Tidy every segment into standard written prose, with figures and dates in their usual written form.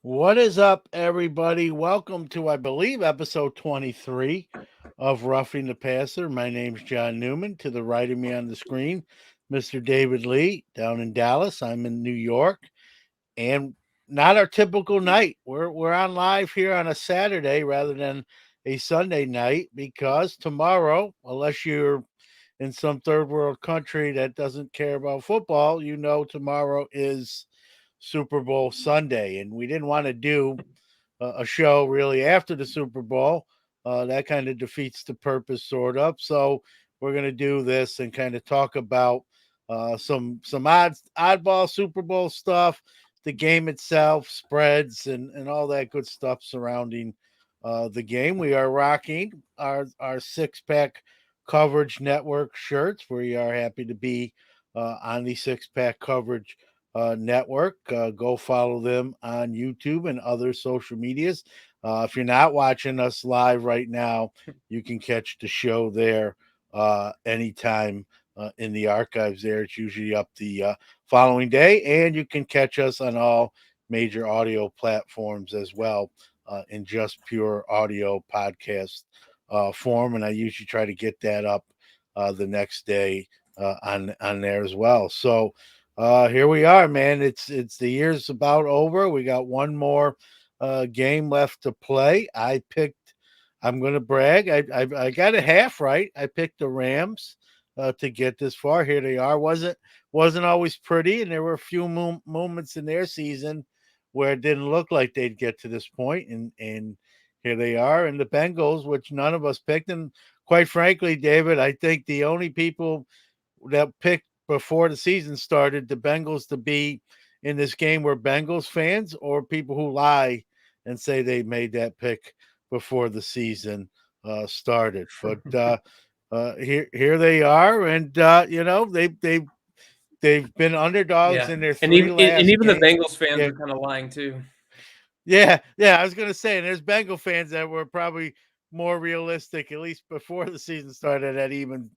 What is up, everybody? Welcome to, I believe, episode 23 of Roughing the Passer. My name's John Newman. To the right of me on the screen, Mr. David Lee down in Dallas. I'm in New York, and not our typical night. We're on live here on a Saturday rather than a Sunday night because tomorrow, unless you're in some third world country that doesn't care about football, tomorrow is Super Bowl Sunday, and we didn't want to do a show really after the Super Bowl. That kind of defeats the purpose, sort of. So we're going to do this and kind of talk about some oddball Super Bowl stuff, the game itself, spreads, and all that good stuff surrounding the game. We are rocking our six-pack coverage network shirts. We are happy to be on the six-pack coverage network. Go follow them on YouTube and other social medias. If you're not watching us live right now, you can catch the show there anytime in the archives there. It's usually up the following day, and you can catch us on all major audio platforms as well in just pure audio podcast form. And I usually try to get that up the next day on there as well. So here we are, man. It's the year's about over. We got one more game left to play. I'm going to brag. I got it half right. I picked the Rams to get this far. Here they are. Wasn't always pretty, and there were a few moments in their season where it didn't look like they'd get to this point, and here they are. And the Bengals, which none of us picked, and quite frankly, David, I think the only people that picked before the season started the Bengals to be in this game were Bengals fans or people who lie and say they made that pick before the season started. But here they are, and they've been underdogs in their three last and even games. The Bengals fans are kind of lying too. Yeah. I was gonna say, and there's Bengal fans that were probably more realistic, at least before the season started, that even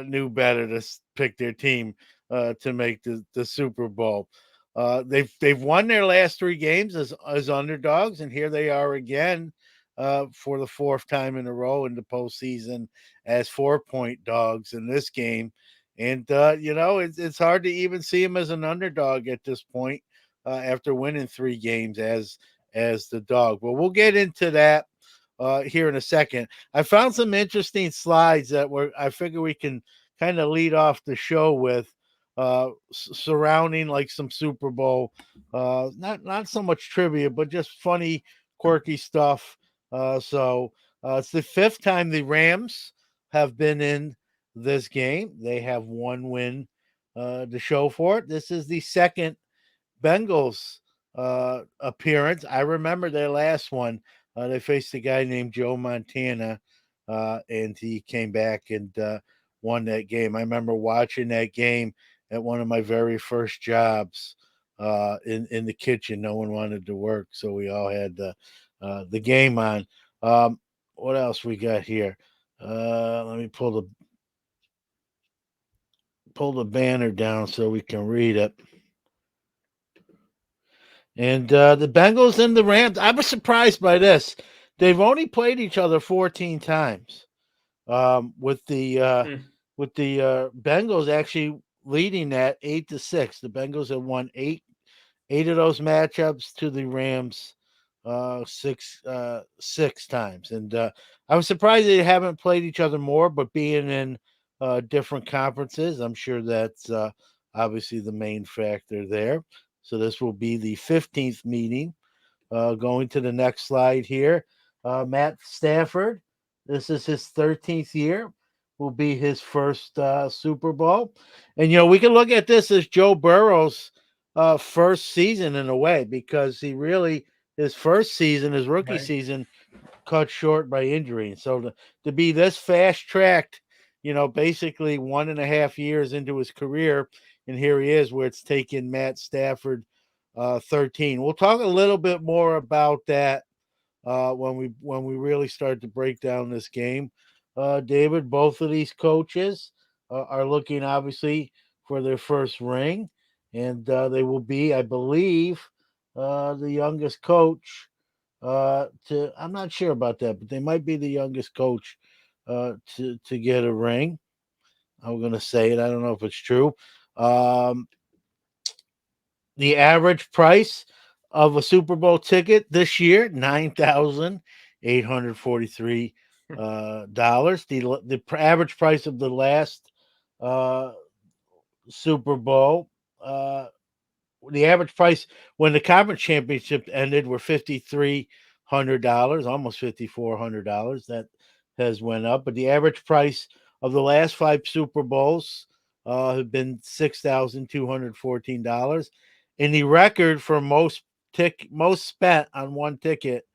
knew better to pick their team to make the Super Bowl. They've won their last three games as underdogs, and here they are again for the fourth time in a row in the postseason as 4-point dogs in this game. And it's hard to even see them as an underdog at this point after winning three games as the dog. But we'll get into that here in a second. I found some interesting slides that I figure we can kind of lead off the show with surrounding like some Super Bowl, not so much trivia, but just funny, quirky stuff. So it's the fifth time the Rams have been in this game. They have one win to show for it. This is the second Bengals appearance. I remember their last one. They faced a guy named Joe Montana, and he came back and won that game. I remember watching that game at one of my very first jobs in the kitchen. No one wanted to work, so we all had the game on. What else we got here? Let me pull the banner down so we can read it. And the Bengals and the Rams, I was surprised by this. They've only played each other 14 times, with the Bengals actually leading that 8-6. The Bengals have won eight of those matchups to the Rams six times. And I was surprised they haven't played each other more, but being in different conferences, I'm sure that's obviously the main factor there. So this will be the 15th meeting. Going to the next slide here. Matt Stafford, this is his 13th year, will be his first Super Bowl. And, we can look at this as Joe Burrow's first season in a way, because his first season, his rookie Right. season, cut short by injury. So to be this fast tracked, basically 1.5 years into his career, and here he is, where it's taken Matt Stafford 13. We'll talk a little bit more about that when we really start to break down this game. David, both of these coaches are looking obviously for their first ring, and they will be, I believe, the youngest coach. I'm not sure about that, but they might be the youngest coach to get a ring. I'm going to say it. I don't know if it's true. Um, the average price of a Super Bowl ticket this year, $9,843 dollars. The average price of the last uh, Super Bowl, the average price when the conference championship ended were $5,300, almost $5,400. That has went up, but the average price of the last five Super Bowls have been $6,214, and the record for most spent on one ticket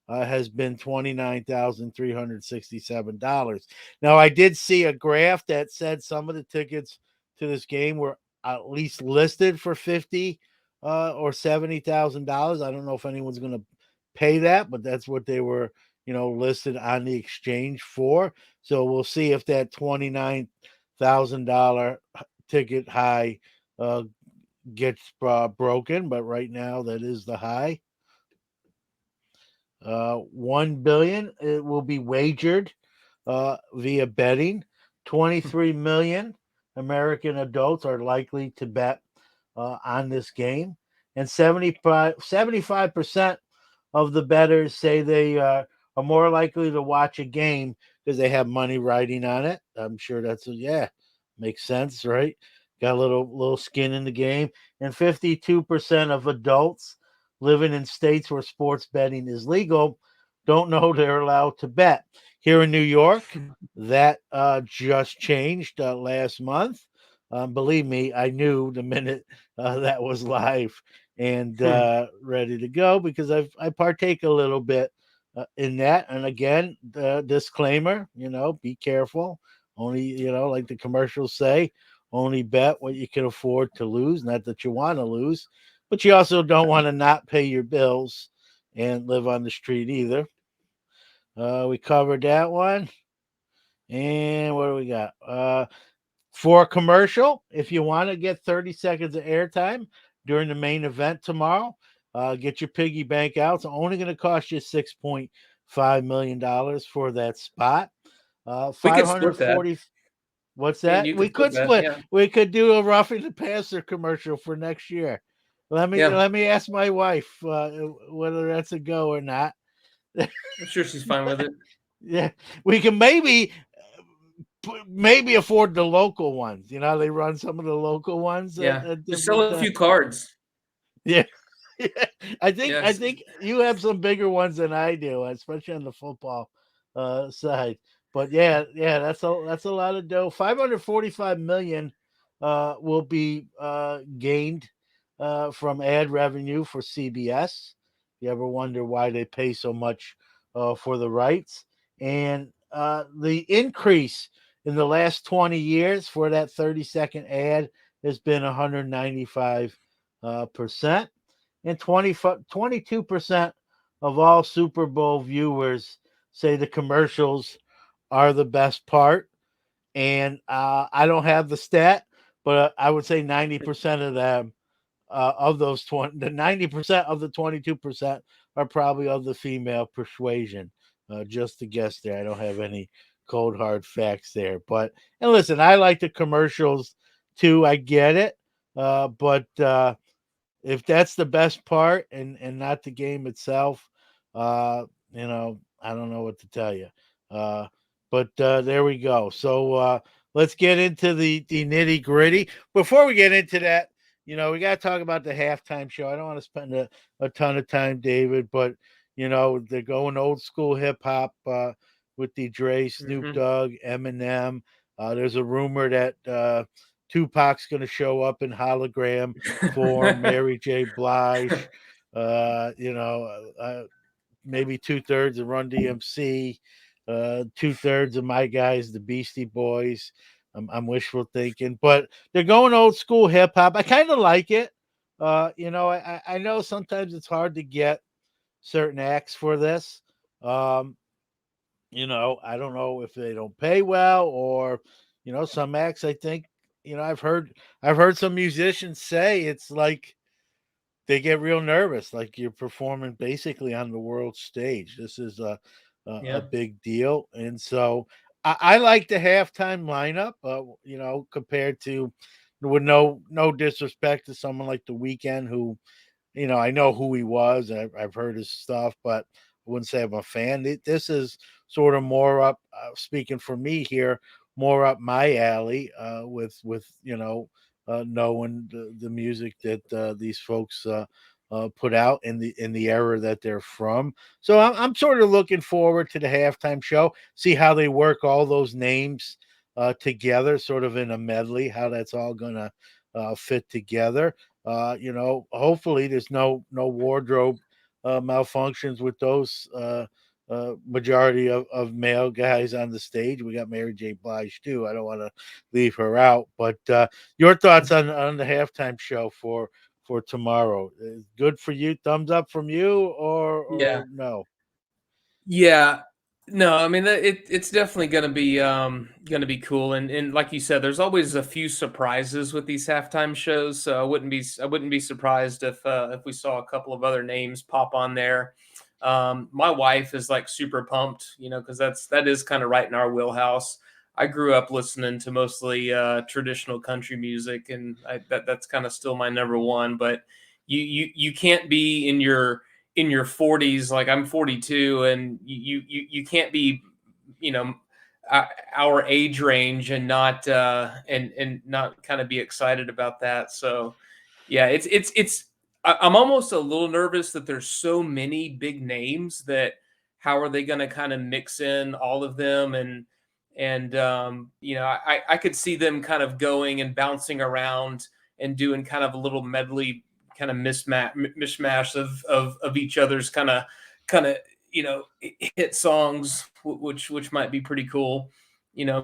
has been $29,367. Now, I did see a graph that said some of the tickets to this game were at least listed for 50 or $70,000. I don't know if anyone's going to pay that, but that's what they were, listed on the exchange for. So we'll see if that $29,000 ticket high gets broken. But right now, that is the high. 1 billion it will be wagered via betting. 23 million American adults are likely to bet on this game, and 75% of the bettors say they are more likely to watch a game because they have money riding on it. I'm sure makes sense, right? Got a little skin in the game, and 52% of adults living in states where sports betting is legal don't know they're allowed to bet. Here in New York, that just changed last month. Believe me, I knew the minute that was live and ready to go, because I partake a little bit in that. And again, the disclaimer, be careful. Only, like the commercials say, only bet what you can afford to lose. Not that you want to lose, but you also don't want to not pay your bills and live on the street either. We covered that one. And what do we got? For a commercial, if you want to get 30 seconds of airtime during the main event tomorrow, get your piggy bank out. It's only going to cost you $6.5 million for that spot. We could split that. 540. What's Me and that? you We could split could that. split. Yeah. We could do a roughing the passer commercial for next year. Let me Yeah. let me ask my wife whether that's a go or not. I'm sure she's fine with it. Yeah, we can maybe afford the local ones. They run some of the local ones Yeah. at Just sell different a times. few cards. Yeah. I think I Yes. think you have some bigger ones than I do, especially on the football side. But yeah, that's a lot of dough. 545 million will be gained from ad revenue for CBS. You ever wonder why they pay so much for the rights? And the increase in the last 20 years for that 30-second ad has been 195 percent, and 22% of all Super Bowl viewers say the commercials are the best part. And I don't have the stat, but I would say 90% of them, of those 90% of the 22% are probably of the female persuasion. Just to guess there. I don't have any cold hard facts there. And listen, I like the commercials too. I get it. But if that's the best part and not the game itself, uh, I don't know what to tell you. Uh, but there we go. So let's get into the nitty gritty. Before we get into that, we got to talk about the halftime show. I don't want to spend a ton of time, David, but they're going old school hip hop with the Dre, Snoop Hmm. Dogg, Eminem. There's a rumor that Tupac's going to show up in hologram form, Mary J. Blige, maybe 2/3 of Run DMC, 2/3 of my guys, the Beastie Boys. I'm wishful thinking, but they're going old school hip hop. I kind of like it. I know sometimes it's hard to get certain acts for this. I don't know if they don't pay well or, some acts I think, I've heard some musicians say it's like they get real nervous, like you're performing basically on the world stage. This is a Yeah. big deal. And so I like the halftime lineup, compared to, with no disrespect to someone like The Weeknd, who, I know who he was. I've heard his stuff, but I wouldn't say I'm a fan. This is sort of more up, speaking for me here, more up my alley, with knowing the music that these folks put out in the era that they're from. So I'm sort of looking forward to the halftime show, see how they work all those names together, sort of in a medley, how that's all gonna fit together. Hopefully there's no wardrobe malfunctions with those majority of male guys on the stage. We got Mary J. Blige too. I don't want to leave her out, but your thoughts on the halftime show for tomorrow? Good for you? Thumbs up from you, Yeah. or no? Yeah. No, I mean it's definitely gonna be cool, and like you said, there's always a few surprises with these halftime shows. So I wouldn't be surprised if we saw a couple of other names pop on there. My wife is like super pumped, because that is kind of right in our wheelhouse. I grew up listening to mostly traditional country music, and that's kind of still my number one. But you can't be in your 40s, like I'm 42, and you can't be, you know our age range and not kind of be excited about that. So yeah, I'm almost a little nervous that there's so many big names that how are they going to kind of mix in all of them, and I could see them kind of going and bouncing around and doing kind of a little medley, kind of mishmash of each other's kind of hit songs, which might be pretty cool.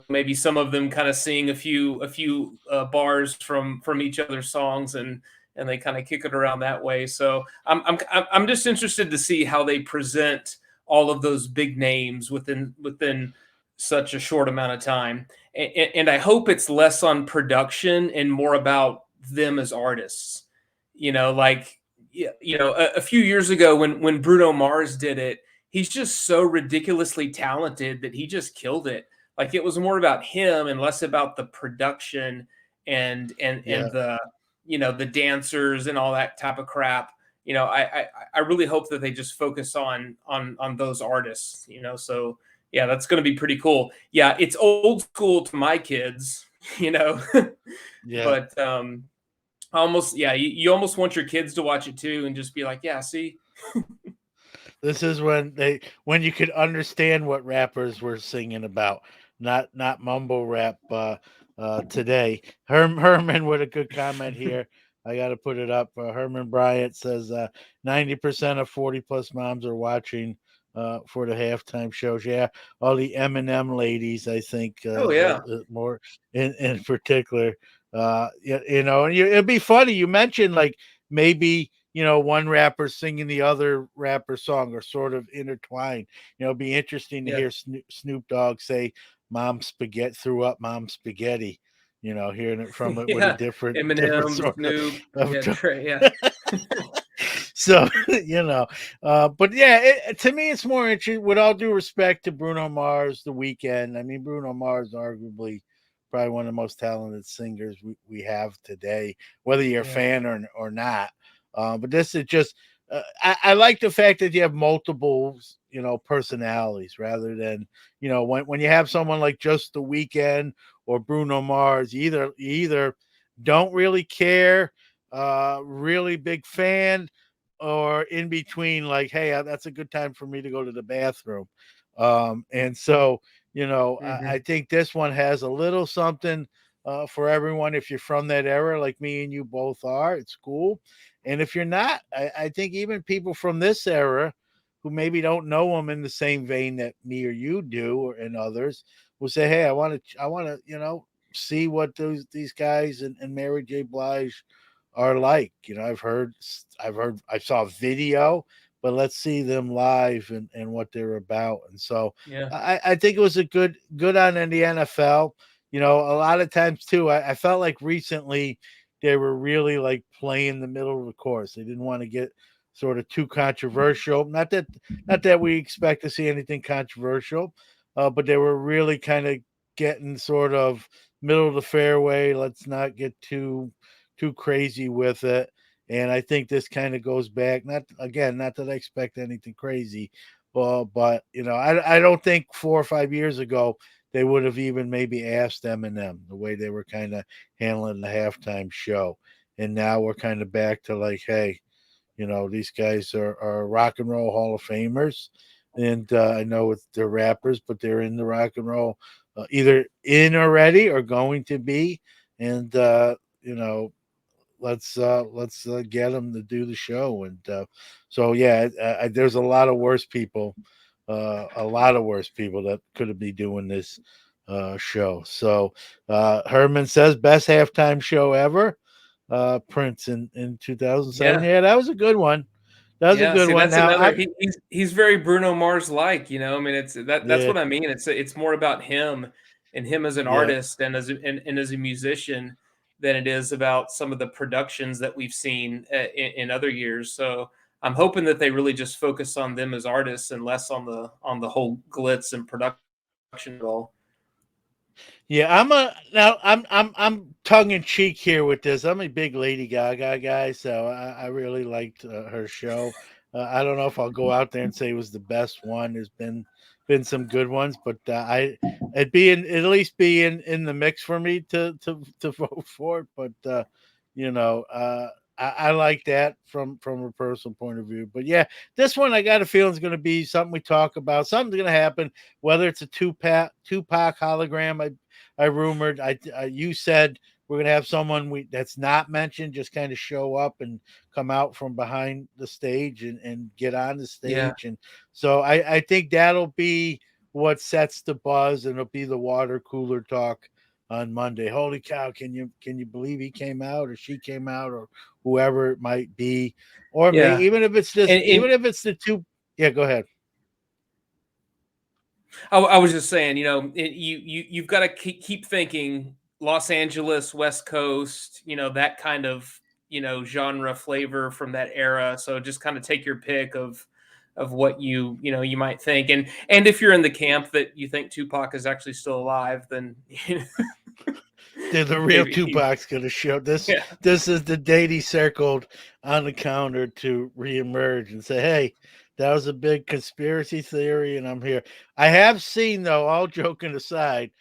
Maybe some of them kind of sing a few bars from each other's songs, and they kind of kick it around that way. So I'm just interested to see how they present all of those big names within such a short amount of time. And I hope it's less on production and more about them as artists. Like, a few years ago when Bruno Mars did it, he's just so ridiculously talented that he just killed it. Like, it was more about him and less about the production and Yeah. the dancers and all that type of crap. I really hope that they just focus on those artists. So yeah, that's going to be pretty cool. Yeah, it's old school to my kids, you know, Yeah. but almost, yeah, you almost want your kids to watch it too and just be like, yeah, see. This is when you could understand what rappers were singing about, not mumble rap today. Herman with a good comment here. I got to put it up. Herman Bryant says 90% of 40 plus moms are watching for the halftime shows. Yeah, all the Eminem ladies, I think, Oh yeah. more in particular. It'd be funny. You mentioned like maybe one rapper singing the other rapper song or sort of intertwined. It'd be interesting to Yeah. hear Snoop Dogg say, "Mom spaghetti threw up, Mom spaghetti." Hearing it from it with a Yeah. different Eminem, sort Snoop, of yeah, tone. Trey, yeah. So but yeah, to me it's more interesting. With all due respect to Bruno Mars, The Weeknd, I mean, Bruno Mars arguably probably one of the most talented singers we have today, whether you're a Yeah. fan or not. But this is just I like the fact that you have multiple personalities, rather than when you have someone like just The Weeknd or Bruno Mars, you either don't really care, really big fan, or in between, like, hey, that's a good time for me to go to the bathroom. And so I Mhm. think this one has a little something for everyone. If you're from that era, like me and you both are, it's cool. And if you're not, I think even people from this era who maybe don't know him in the same vein that me or you do, or and others, will say, "Hey, I want to, see what these guys and Mary J. Blige are like." I saw a video, but let's see them live and what they're about. And so Yeah. I think it was a good on in the NFL. A lot of times too, I felt like recently they were really like playing the middle of the course. They didn't want to get sort of too controversial. Not that we expect to see anything controversial, but they were really kind of getting sort of middle of the fairway. Let's not get too crazy with it. And I think this kind of goes back. Not that I expect anything crazy, but I don't think 4 or 5 years ago they would have even maybe asked Eminem the way they were kind of handling the halftime show. And now we're kind of back to like, hey, these guys are rock and roll Hall of Famers. And I know they're rappers, but they're in the rock and roll, either in already or going to be. And, let's get them to do the show. And so, yeah, there's a lot of worse people that could be doing this show. So Herman says best halftime show ever. Prince in 2007. Yeah. Yeah, that was a good one. That was a Yeah, good see, one. that's Now another I'm he's very Bruno Mars like, I mean, that's Yeah, what I mean. It's more about him and him as an yeah. artist and as a musician than it is about some of the productions that we've seen in other years. So I'm hoping that they really just focus on them as artists and less on the whole glitz and production at all. Yeah, I'm tongue in cheek here with this. I'm a big Lady Gaga guy, so I really liked her show. I don't know if I'll go out there and say it was the best one. There's been some good ones, but at least be in the mix for me to vote for it. But you know, uh, I like that from a personal point of view. But yeah, this one I got a feeling is going to be something we talk about. Something's going to happen, whether it's a Tupac hologram. I rumored. You said we're gonna have someone that's not mentioned just kind of show up and come out from behind the stage and get on the Yeah. stage, and so I think that'll be what sets the buzz, and it'll be the water cooler talk on Monday. Holy cow! Can you believe he came out or she came out or whoever it might be, or Yeah. even And if it's the two. Yeah, go ahead. I was just saying, you've got to keep thinking Los Angeles, West Coast, that kind of genre flavor from that era. So just kind of take your pick of what you might think, and if you're in the camp that you think Tupac is actually still alive, then The real maybe Tupac's gonna show this. yeah, This is the date he circled on the counter to reemerge and say, "Hey, that was a big conspiracy theory, and I'm here." I have seen, though, all joking aside,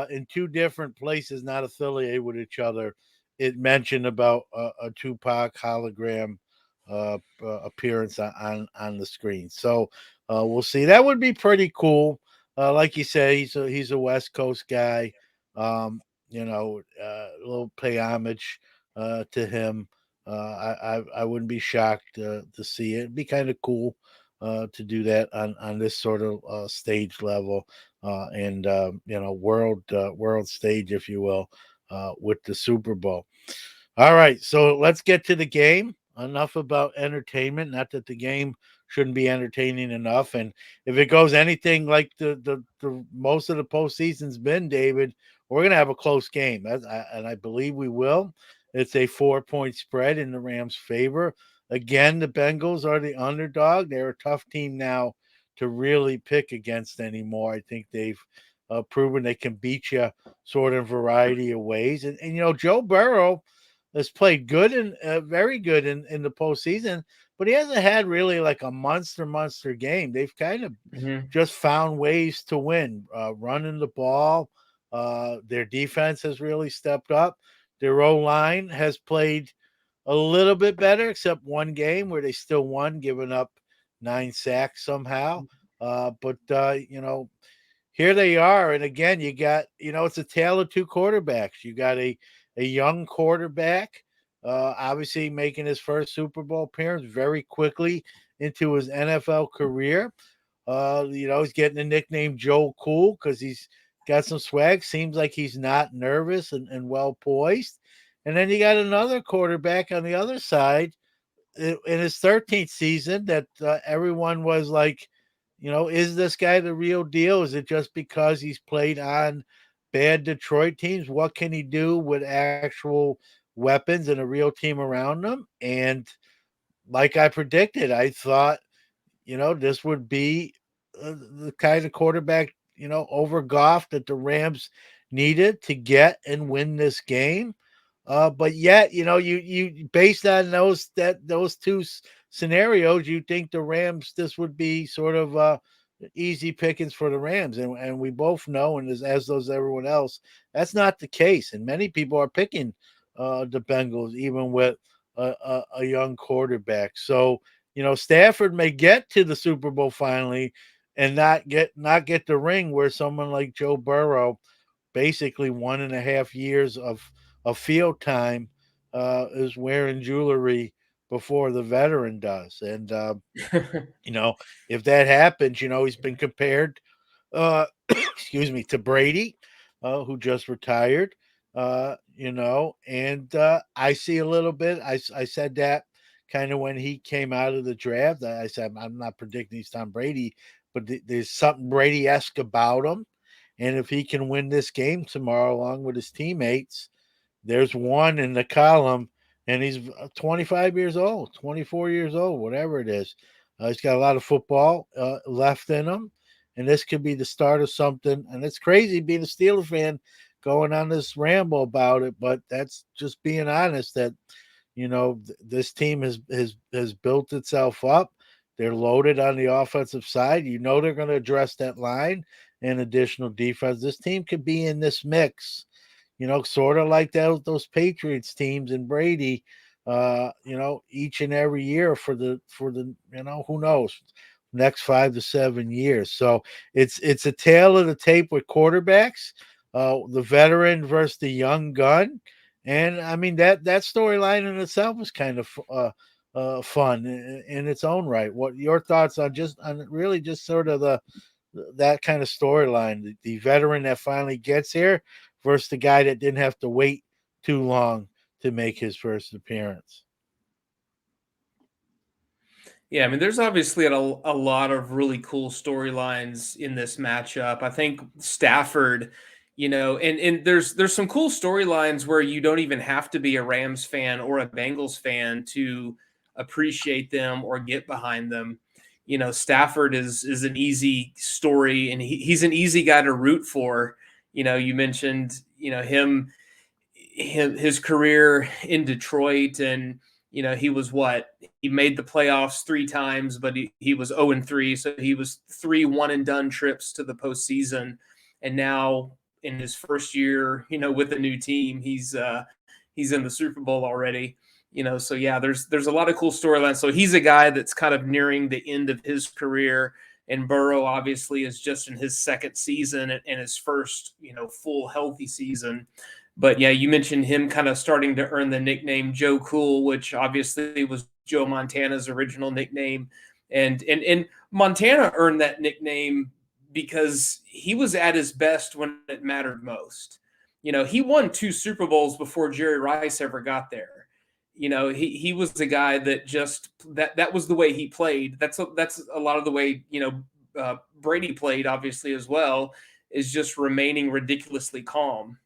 in two different places not affiliated with each other, it mentioned about a Tupac hologram appearance on the screen. So we'll see. That would be pretty cool. Like you say, he's a West Coast guy. Um, a little pay homage to him. I wouldn't be shocked to see it. It'd be kind of cool to do that on this sort of stage level and world stage, if you will, with the Super Bowl. All right, so let's get to the game. Enough about entertainment. Not that the game shouldn't be entertaining enough. And if it goes anything like the most of the postseason's been, David, we're gonna have a close game, and I believe we will. It's a 4-point spread in the Rams' favor. Again, the Bengals are the underdog. They're a tough team now to really pick against anymore. I think they've proven they can beat you sort of variety of ways. And Joe Burrow has played good and very good in the postseason, but he hasn't had really like a monster game. They've kind of hmm just found ways to win, running the ball. Their defense has really stepped up. Their O line has played a little bit better, except one game where they still won, giving up 9 sacks somehow. But here they are. And again, you got, it's a tale of two quarterbacks. You got a young quarterback, obviously making his first Super Bowl appearance very quickly into his NFL career. He's getting the nickname Joe Cool because he's got some swag. Seems like he's not nervous and well poised. And then you got another quarterback on the other side in his 13th season that everyone was like, is this guy the real deal? Is it just because he's played on bad Detroit teams? What can he do with actual weapons and a real team around him? And like I predicted, I thought, this would be the kind of quarterback, over Goff that the Rams needed to get and win this game. But yet, you based on those two scenarios, you think the Rams this would be sort of easy pickings for the Rams, and we both know, and as does everyone else, that's not the case. And many people are picking the Bengals, even with a young quarterback. So Stafford may get to the Super Bowl finally and not get the ring where someone like Joe Burrow, basically 1.5 years of field time, is wearing jewelry before the veteran does. And if that happens, he's been compared, excuse me, to Brady, who just retired. And I see a little bit. I said that kind of when he came out of the draft. I said I'm not predicting he's Tom Brady, but there's something Brady-esque about him. And if he can win this game tomorrow along with his teammates, there's one in the column, and he's 25 years old, 24 years old, whatever it is. He's got a lot of football left in him, and this could be the start of something. And it's crazy being a Steelers fan going on this ramble about it, but that's just being honest that this team has built itself up. They're loaded on the offensive side. They're going to address that line and additional defense. This team could be in this mix, sort of like those Patriots teams and Brady, each and every year for the who knows, next 5 to 7 years. So it's a tale of the tape with quarterbacks, the veteran versus the young gun. And I mean that storyline in itself is kind of fun in its own right. What your thoughts on really just sort of that kind of storyline, the veteran that finally gets here versus the guy that didn't have to wait too long to make his first appearance? Yeah, I mean, there's obviously a lot of really cool storylines in this matchup. I think Stafford, and there's some cool storylines where you don't even have to be a Rams fan or a Bengals fan to appreciate them or get behind them. Stafford is an easy story, and he's an easy guy to root for. You mentioned, his career in Detroit, and he was he made the playoffs 3 times, but he was 0-3, so he was 3 one and done trips to the postseason, and now in his first year, with a new team, he's in the Super Bowl already. So yeah, there's a lot of cool storylines. So he's a guy that's kind of nearing the end of his career, and Burrow obviously is just in his second season and his first full healthy season. But yeah, you mentioned him kind of starting to earn the nickname Joe Cool, which obviously was Joe Montana's original nickname. And Montana earned that nickname because he was at his best when it mattered most. He won 2 Super Bowls before Jerry Rice ever got there. He was the guy that just that was the way he played. That's a lot of the way Brady played, obviously, as well, is just remaining ridiculously calm.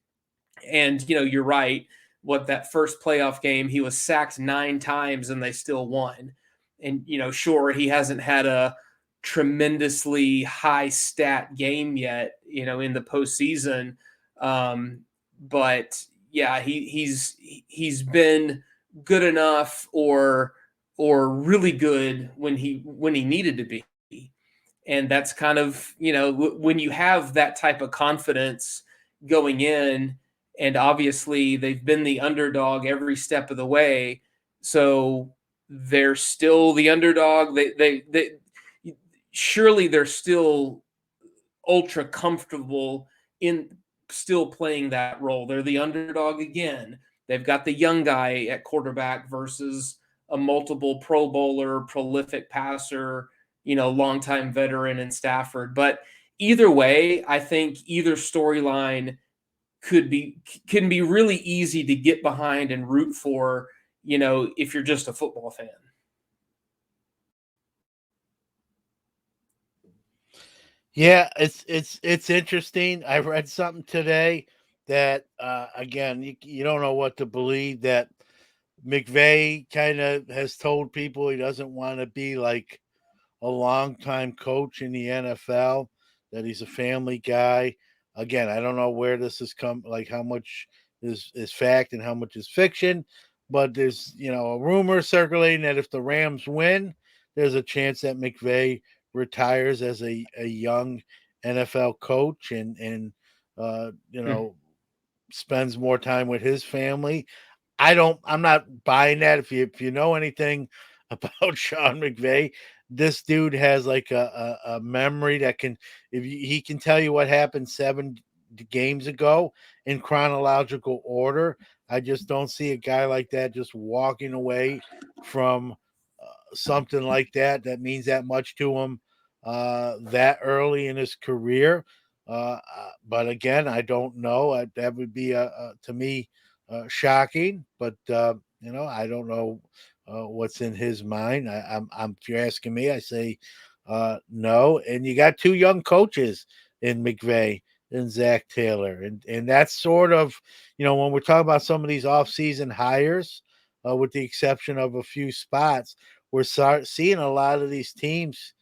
And you're right. What, that first playoff game, he was sacked 9 times and they still won. And sure, he hasn't had a tremendously high stat game yet, in the postseason. But yeah, he's been good enough or really good when he needed to be. And that's kind of, when you have that type of confidence going in, and obviously they've been the underdog every step of the way, so they're still the underdog. They surely they're still ultra comfortable in still playing that role. They're the underdog again. They've got the young guy at quarterback versus a multiple Pro Bowler, prolific passer, longtime veteran in Stafford. But either way, I think either storyline could be can be really easy to get behind and root for, if you're just a football fan. Yeah, it's interesting. I read something today that again, you don't know what to believe, that McVay kind of has told people he doesn't want to be like a longtime coach in the NFL, that he's a family guy. Again, I don't know where this has come, like how much is fact and how much is fiction, but there's a rumor circulating that if the Rams win, there's a chance that McVay retires as a young NFL coach and Hmm. spends more time with his family. I'm not buying that. If you know anything about Sean McVay, this dude has like a memory that can, he can tell you what happened 7 games ago in chronological order. I just don't see a guy like that just walking away from something like that means that much to him that early in his career. But again, I don't know. That would be to me shocking. But I don't know what's in his mind. If you're asking me, I say no. And you got two young coaches in McVay and Zach Taylor, and that's sort of when we're talking about some of these offseason hires, with the exception of a few spots, we're seeing a lot of these teams.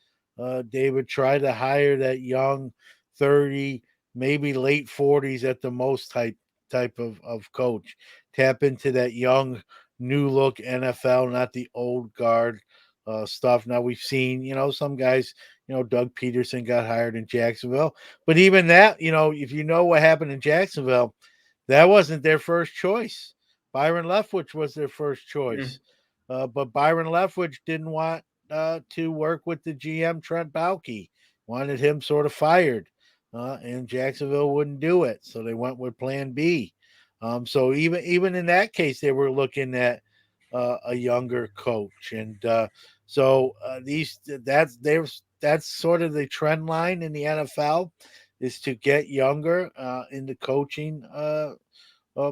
David try to hire that young 30, maybe late 40s at the most type of coach. Tap into that young, new look NFL, not the old guard stuff. Now we've seen, some guys, Doug Peterson got hired in Jacksonville, but even that, if you know what happened in Jacksonville, that wasn't their first choice. Byron Leftwich was their first choice, but Byron Leftwich didn't want to work with the GM Trent Baalke, wanted him sort of fired, and Jacksonville wouldn't do it, so they went with Plan B. So even in that case, they were looking at a younger coach, and these that's sort of the trend line in the NFL, is to get younger in the coaching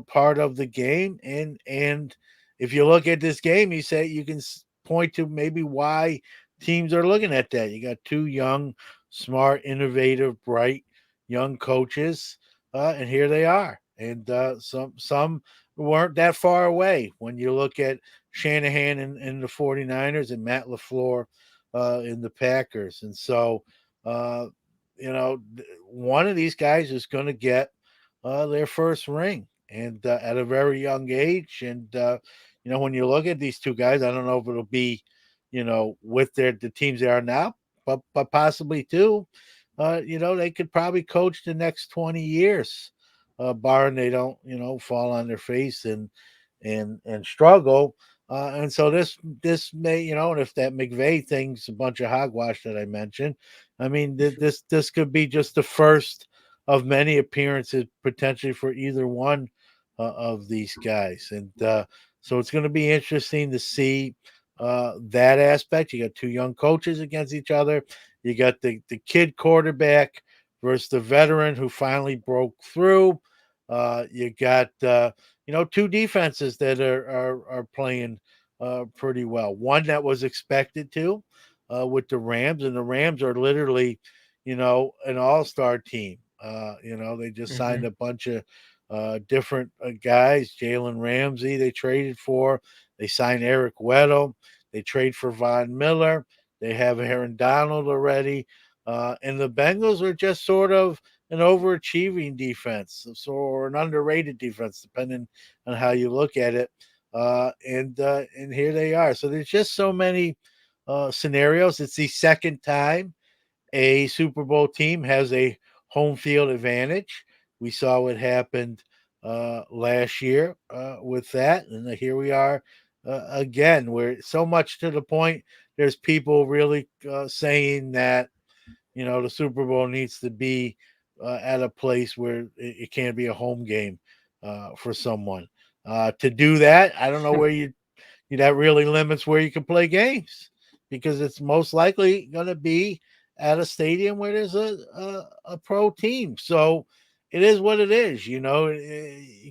part of the game. And if you look at this game, you can point to maybe why teams are looking at that. You got two young, smart, innovative, bright young coaches, and here they are. And some weren't that far away when you look at Shanahan in the 49ers and Matt LaFleur in the Packers. And so, uh, one of these guys is going to get their first ring, and at a very young age. And when you look at these two guys, I don't know if it'll be, with the teams they are now, but possibly too. They could probably coach the next 20 years, barring they don't, fall on their face and struggle. And so this may, and if that McVay thing's a bunch of hogwash that I mentioned, I mean, this could be just the first of many appearances potentially for either one of these guys. And so it's going to be interesting to see that aspect. You got two young coaches against each other. You got the kid quarterback versus the veteran who finally broke through. You got two defenses that are playing pretty well. One that was expected to, with the Rams, and the Rams are literally, an all-star team. They just signed Hmm. a bunch of different guys. Jalen Ramsey they traded for. They signed Eric Weddle. They trade for Von Miller. They have Aaron Donald already. And the Bengals are just sort of an overachieving defense, or an underrated defense, depending on how you look at it. And here they are. So there's just so many scenarios. It's the second time a Super Bowl team has a home field advantage. We saw what happened last year with that, and here we are again. We're so much to the point. There's people really saying that the Super Bowl needs to be at a place where it can't be a home game for someone. To do that, I don't know where that really limits where you can play games because it's most likely going to be at a stadium where there's a pro team. So it is what it is. You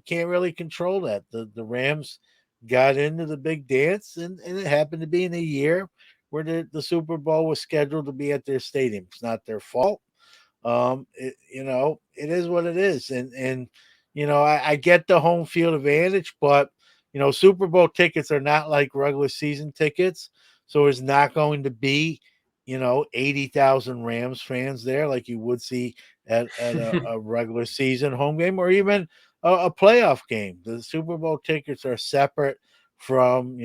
can't really control that. The Rams got into the big dance, and it happened to be in a year where the Super Bowl was scheduled to be at their stadium. It's not their fault. It is what it is, and I get the home field advantage, but Super Bowl tickets are not like regular season tickets, so it's not going to be 80,000 Rams fans there like you would see at a regular season home game or even a playoff game. The Super Bowl tickets are separate from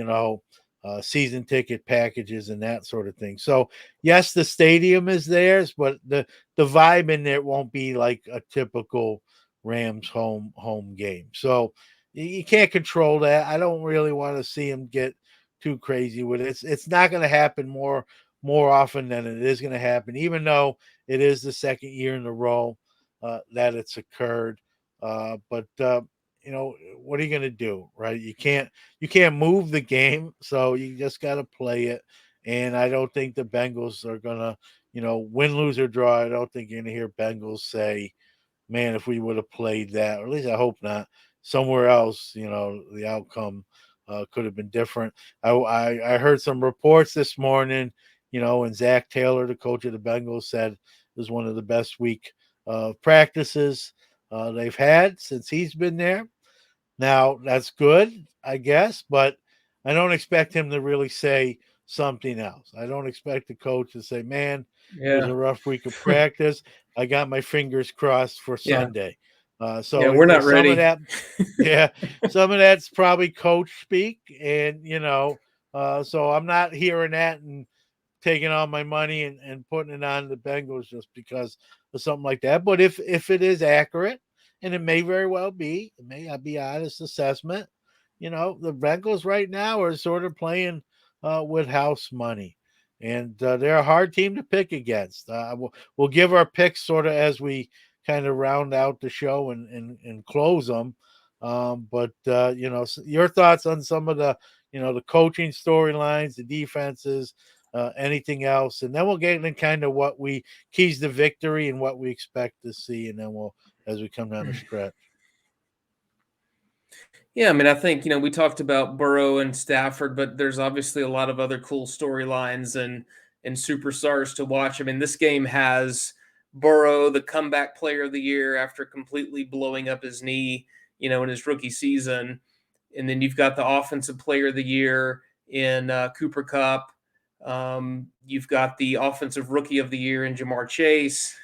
season ticket packages and that sort of thing. So yes, the stadium is theirs, but the vibe in there won't be like a typical Rams home game. So you can't control that. I don't really want to see them get too crazy with it. It's not going to happen more often than it is going to happen, even though it is the second year in a row that it's occurred. But what are you going to do, right? You can't move the game, so you just got to play it. And I don't think the Bengals are going to win, lose, or draw. I don't think you're going to hear Bengals say, man, if we would have played that, or at least I hope not, somewhere else, the outcome could have been different. I heard some reports this morning, and Zach Taylor, the coach of the Bengals, said it was one of the best week practices they've had since he's been there. Now, that's good, I guess, but I don't expect him to really say something else. I don't expect the coach to say, man, it was Yeah. a rough week of practice. I got my fingers crossed for Yeah. Sunday. Yeah. So We're not some of ready. that, yeah, some of that's probably coach speak. And, so I'm not hearing that and taking all my money and putting it on the Bengals just because of something like that. But if it is accurate, and it may very well be, it may not be honest assessment. The Bengals right now are sort of playing with house money, and they're a hard team to pick against. We'll give our picks sort of as we kind of round out the show and close them. But your thoughts on some of the coaching storylines, the defenses, anything else, and then we'll get into kind of what we keys to victory and what we expect to see, and then we'll as we come down the stretch. Yeah, I mean, I think, we talked about Burrow and Stafford, but there's obviously a lot of other cool storylines and superstars to watch. I mean, this game has Burrow, the comeback player of the year after completely blowing up his knee, in his rookie season. And then you've got the offensive player of the year in Cooper Cup. You've got the offensive rookie of the year in Jamar Chase.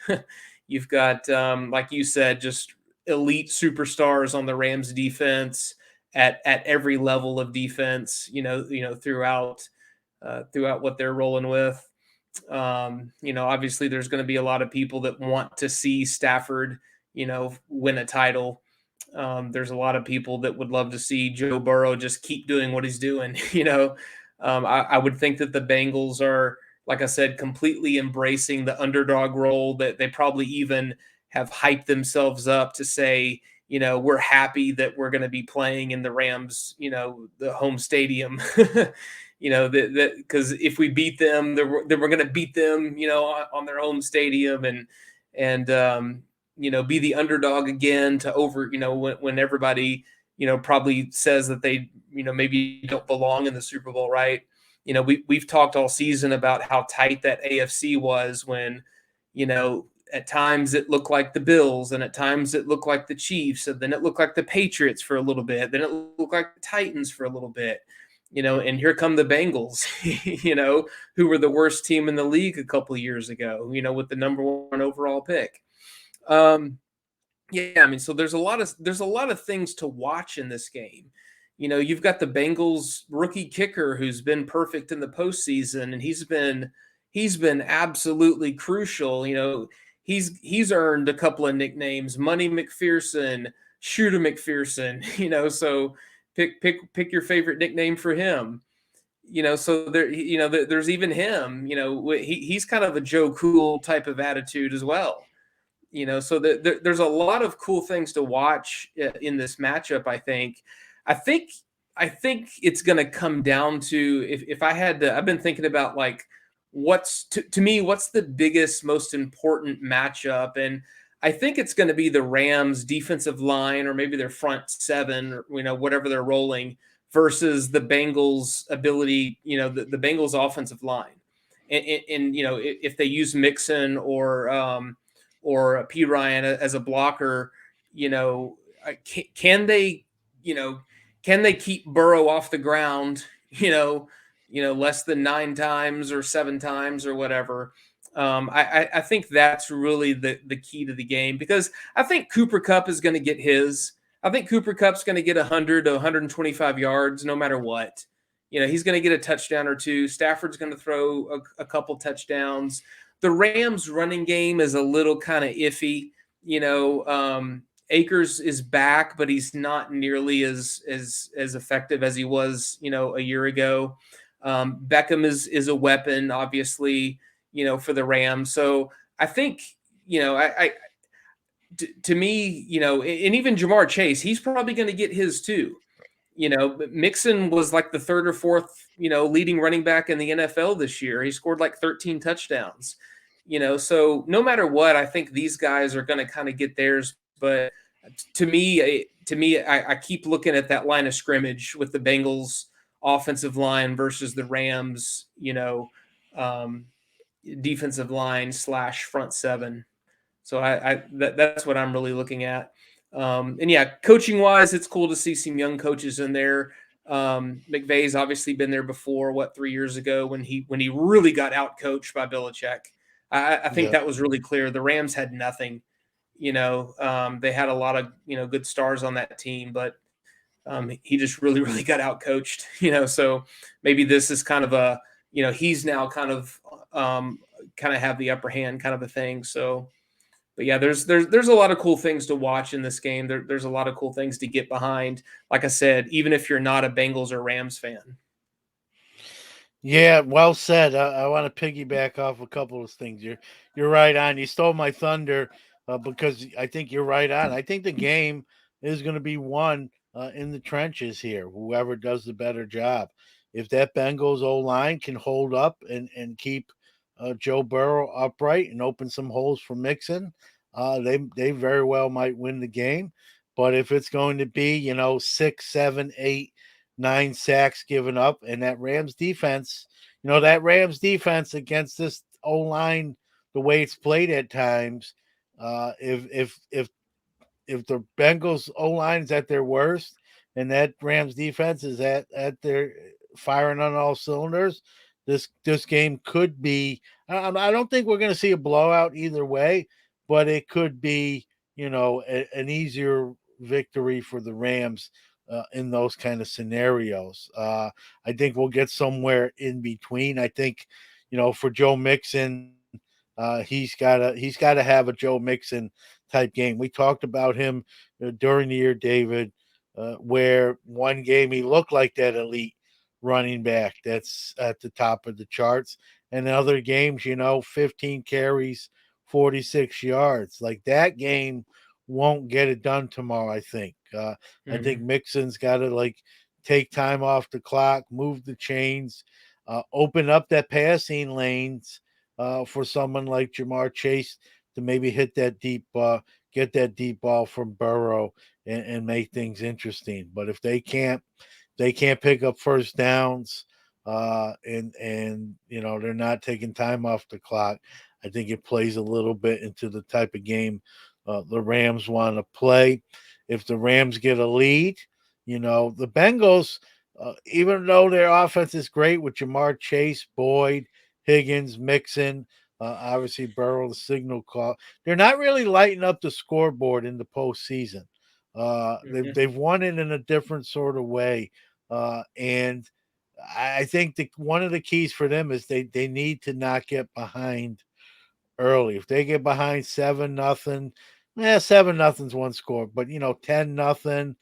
You've got, like you said, just elite superstars on the Rams defense at every level of defense, throughout what they're rolling with. Obviously there's going to be a lot of people that want to see Stafford, win a title. There's a lot of people that would love to see Joe Burrow just keep doing what he's doing. I would think that the Bengals are, like I said, completely embracing the underdog role, that they probably even have hyped themselves up to say, we're happy that we're going to be playing in the Rams, the home stadium. That because if we beat them, then we're going to beat them, on their home stadium, and be the underdog again to over, when everybody, probably says that they, maybe don't belong in the Super Bowl, right? We've talked all season about how tight that AFC was when, at times it looked like the Bills, and at times it looked like the Chiefs, and then it looked like the Patriots for a little bit, then it looked like the Titans for a little bit, and here come the Bengals, who were the worst team in the league a couple of years ago, with the number one overall pick. Yeah, I mean, so there's a lot of things to watch in this game. You've got the Bengals rookie kicker who's been perfect in the postseason, and he's been absolutely crucial. He's earned a couple of nicknames: Money McPherson, Shooter McPherson. So pick your favorite nickname for him. So there's even him. He's kind of a Joe Cool type of attitude as well. So there's a lot of cool things to watch in this matchup. I think, I think it's going to come down to if I had to. I've been thinking about like what's to me what's the biggest, most important matchup, and I think it's going to be the Rams' defensive line or maybe their front seven, or whatever they're rolling, versus the Bengals' ability. The Bengals' offensive line, and if they use Mixon or P Ryan as a blocker, can they, you know, can they keep Burrow off the ground, less than 9 times or 7 times or whatever. I think that's really the key to the game, because I think Cooper Kupp is going to get his. I think Cooper Kupp's going to get 100 to 125 yards no matter what. He's going to get a touchdown or two. Stafford's going to throw a couple touchdowns. The Rams running game is a little kind of iffy. Akers is back, but he's not nearly as effective as he was, a year ago. Beckham is a weapon, obviously, for the Rams. So I think, to me, and even Jamar Chase, he's probably going to get his too. Mixon was like the third or fourth, leading running back in the NFL this year. He scored like 13 touchdowns. So no matter what, I think these guys are going to kind of get theirs. But I keep looking at that line of scrimmage with the Bengals offensive line versus the Rams, um, defensive line / front seven. So that's what I'm really looking at. And yeah, coaching wise, it's cool to see some young coaches in there. McVay's obviously been there before. 3 years ago when he really got out coached by Belichick. I think that was really clear. The Rams had nothing. They had a lot of good stars on that team, but he just really got out coached. So maybe this is kind of a he's now kind of have the upper hand kind of a thing. So. But yeah, there's a lot of cool things to watch in this game. There's a lot of cool things to get behind. Like I said, even if you're not a Bengals or Rams fan. Yeah, well said. I want to piggyback off a couple of things. You're right on. You stole my thunder because I think you're right on. I think the game is going to be won in the trenches here. Whoever does the better job. If that Bengals O line can hold up and keep Joe Burrow upright and open some holes for Mixon, they very well might win the game. But if it's going to be 6, 7, 8, 9 sacks given up, and that Rams defense, against this O line, the way it's played at times, if the Bengals O line is at their worst and that Rams defense is at their firing on all cylinders, this game could be. I don't think we're going to see a blowout either way, but it could be an easier victory for the Rams in those kind of scenarios. I think we'll get somewhere in between. I think for Joe Mixon, he's gotta have a Joe Mixon type game. We talked about him during the year, David, where one game he looked like that elite running back that's at the top of the charts, and in other games, 15 carries, 46 yards. Like that game won't get it done tomorrow. I think Mixon's got to take time off the clock, move the chains, open up that passing lanes for someone like Jamar Chase to maybe hit that deep, get that deep ball from Burrow and make things interesting. But if they can't pick up first downs, and they're not taking time off the clock. I think it plays a little bit into the type of game the Rams want to play. If the Rams get a lead, the Bengals, even though their offense is great with Jamar Chase, Boyd, Higgins, Mixon, obviously Burrow, the signal call, they're not really lighting up the scoreboard in the postseason. They've won it in a different sort of way, and I think one of the keys for them is they need to not get behind early. If they get behind 7-0, 7-0's one score, but 10-0,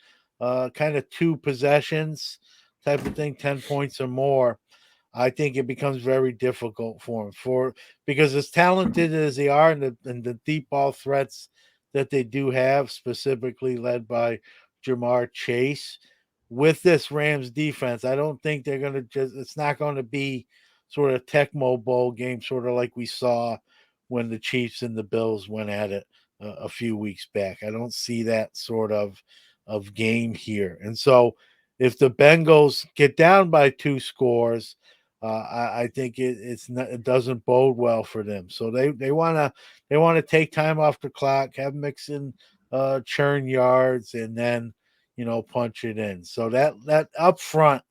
kind of two possessions type of thing, 10 points or more. I think it becomes very difficult for him because as talented as they are and the deep ball threats that they do have, specifically led by Jamar Chase, with this Rams defense, I don't think they're going to just. It's not going to be sort of Tecmo Bowl game, sort of like we saw when the Chiefs and the Bills went at it a few weeks back. I don't see that sort of game here, and so if the Bengals get down by 2 scores, I think it doesn't bode well for them. So they wanna take time off the clock, have Mixon churn yards, and then punch it in. So that up front,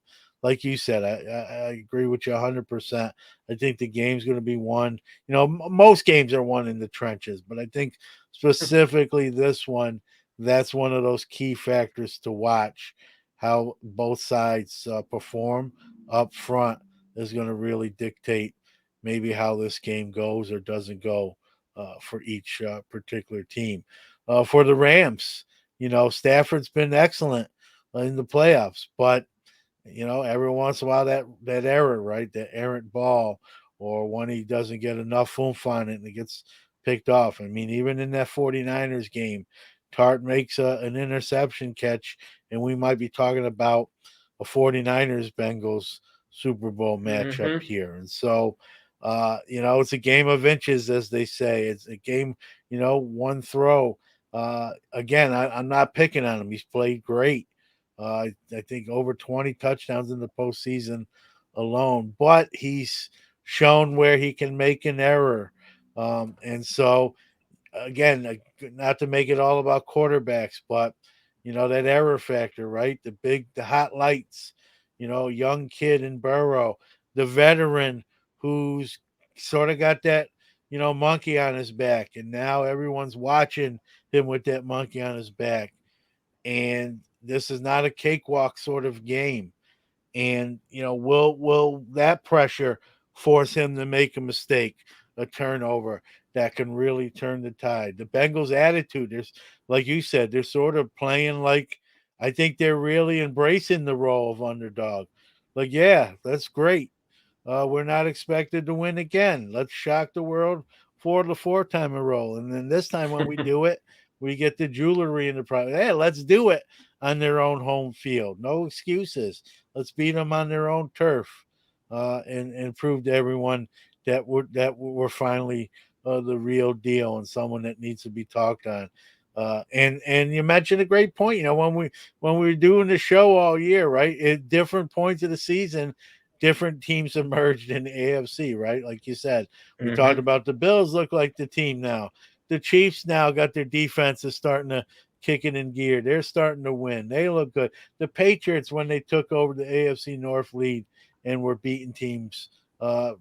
like you said, I agree with you 100%. I think the game's going to be won. Most games are won in the trenches, but I think specifically this one, that's one of those key factors to watch. How both sides perform up front is going to really dictate maybe how this game goes or doesn't go for each particular team. For the Rams, Stafford's been excellent in the playoffs, but every once in a while that error, right? That errant ball, or when he doesn't get enough oomph on it and it gets picked off. I mean, even in that 49ers game, Tart makes an interception catch, and we might be talking about a 49ers Bengals Super Bowl matchup Hmm. here. And so, it's a game of inches, as they say. It's a game, one throw. Again, I'm not picking on him. He's played great. I think over 20 touchdowns in the postseason alone, but he's shown where he can make an error. And so, again, not to make it all about quarterbacks, but that error factor, right? The hot lights, young kid in Burrow, the veteran who's sort of got that monkey on his back, and now everyone's watching him with that monkey on his back. And this is not a cakewalk sort of game. And will that pressure force him to make a mistake, a turnover that can really turn the tide? The Bengals' attitude, there's like you said, they're sort of playing like I think they're really embracing the role of underdog. Like, yeah, that's great. We're not expected to win again. Let's shock the world for the fourth time in a row. And then this time when we do it, we get the jewelry in the prize. Hey, let's do it on their own home field. No excuses. Let's beat them on their own turf, and prove to everyone that we're finally the real deal and someone that needs to be talked on. And you mentioned a great point. When we were doing the show all year, right? At different points of the season, different teams emerged in the AFC, right? Like you said, we talked Hmm. about the Bills look like the team now. The Chiefs now got their defenses starting to kick it in gear. They're starting to win. They look good. The Patriots, when they took over the AFC North lead and were beating teams by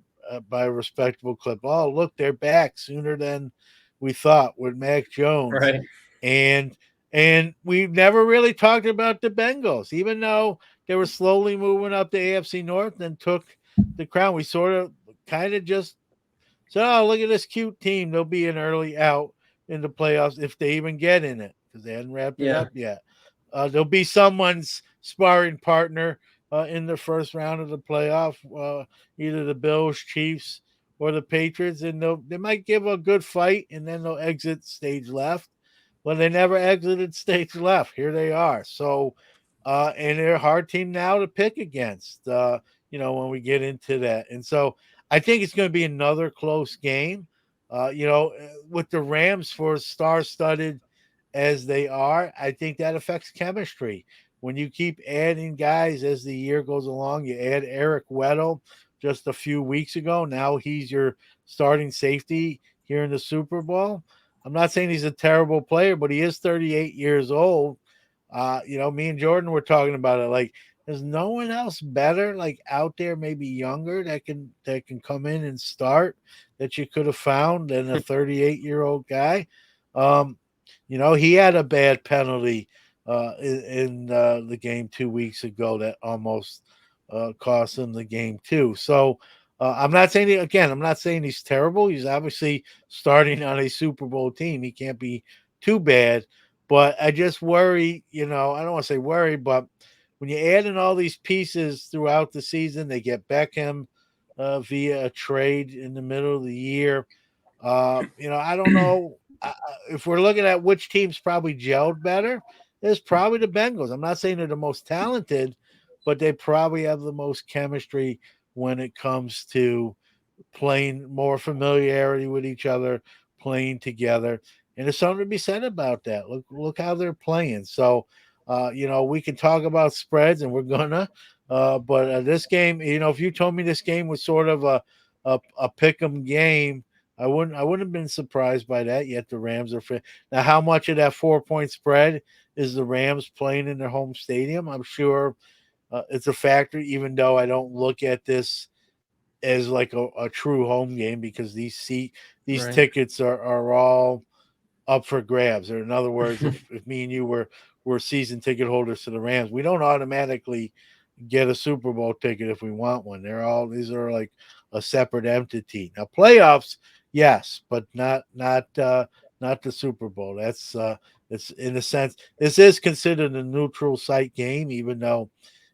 a respectable clip. Oh, look, they're back sooner than we thought with Mac Jones. Right. And and we've never really talked about the Bengals, even though they were slowly moving up the AFC North and took the crown. We sort of kind of just said, oh, look at this cute team. They'll be an early out in the playoffs if they even get in it because they hadn't wrapped it Yeah. up yet. There'll be someone's sparring partner in the first round of the playoff, either the Bills, Chiefs, or the Patriots, and they might give a good fight, and then they'll exit stage left. Well, they never exited stage left. Here they are. So, and they're a hard team now to pick against. When we get into that, and so I think it's going to be another close game. With the Rams for star-studded as they are, I think that affects chemistry. When you keep adding guys as the year goes along, you add Eric Weddle just a few weeks ago. Now he's your starting safety here in the Super Bowl. I'm not saying he's a terrible player, but he is 38 years old. Me and Jordan were talking about it. Like, there's no one else better, like out there, maybe younger that can come in and start that you could have found than a 38-year-old guy. Um, he had a bad penalty in the game 2 weeks ago that almost cost him the game too. So I'm not saying again. I'm not saying he's terrible. He's obviously starting on a Super Bowl team. He can't be too bad. But I just worry. I don't want to say worry, but when you add in all these pieces throughout the season, they get Beckham via a trade in the middle of the year. I don't know if we're looking at which teams probably gelled better. It's probably the Bengals. I'm not saying they're the most talented, but they probably have the most chemistry when it comes to playing, more familiarity with each other, playing together. And there's something to be said about that. Look how they're playing. So, we can talk about spreads, and we're gonna. But this game, if you told me this game was sort of a pick 'em game, I wouldn't have been surprised by that. Yet the Rams are now. How much of that 4-point spread is the Rams playing in their home stadium? I'm sure it's a factor. Even though I don't look at this as like a true home game, because these Right. tickets are all up for grabs. Or in other words, if me and you were season ticket holders to the Rams, we don't automatically get a Super Bowl ticket if we want one. These are like a separate entity. Now playoffs, yes, but not the Super Bowl. It's in a sense, this is considered a neutral site game, even though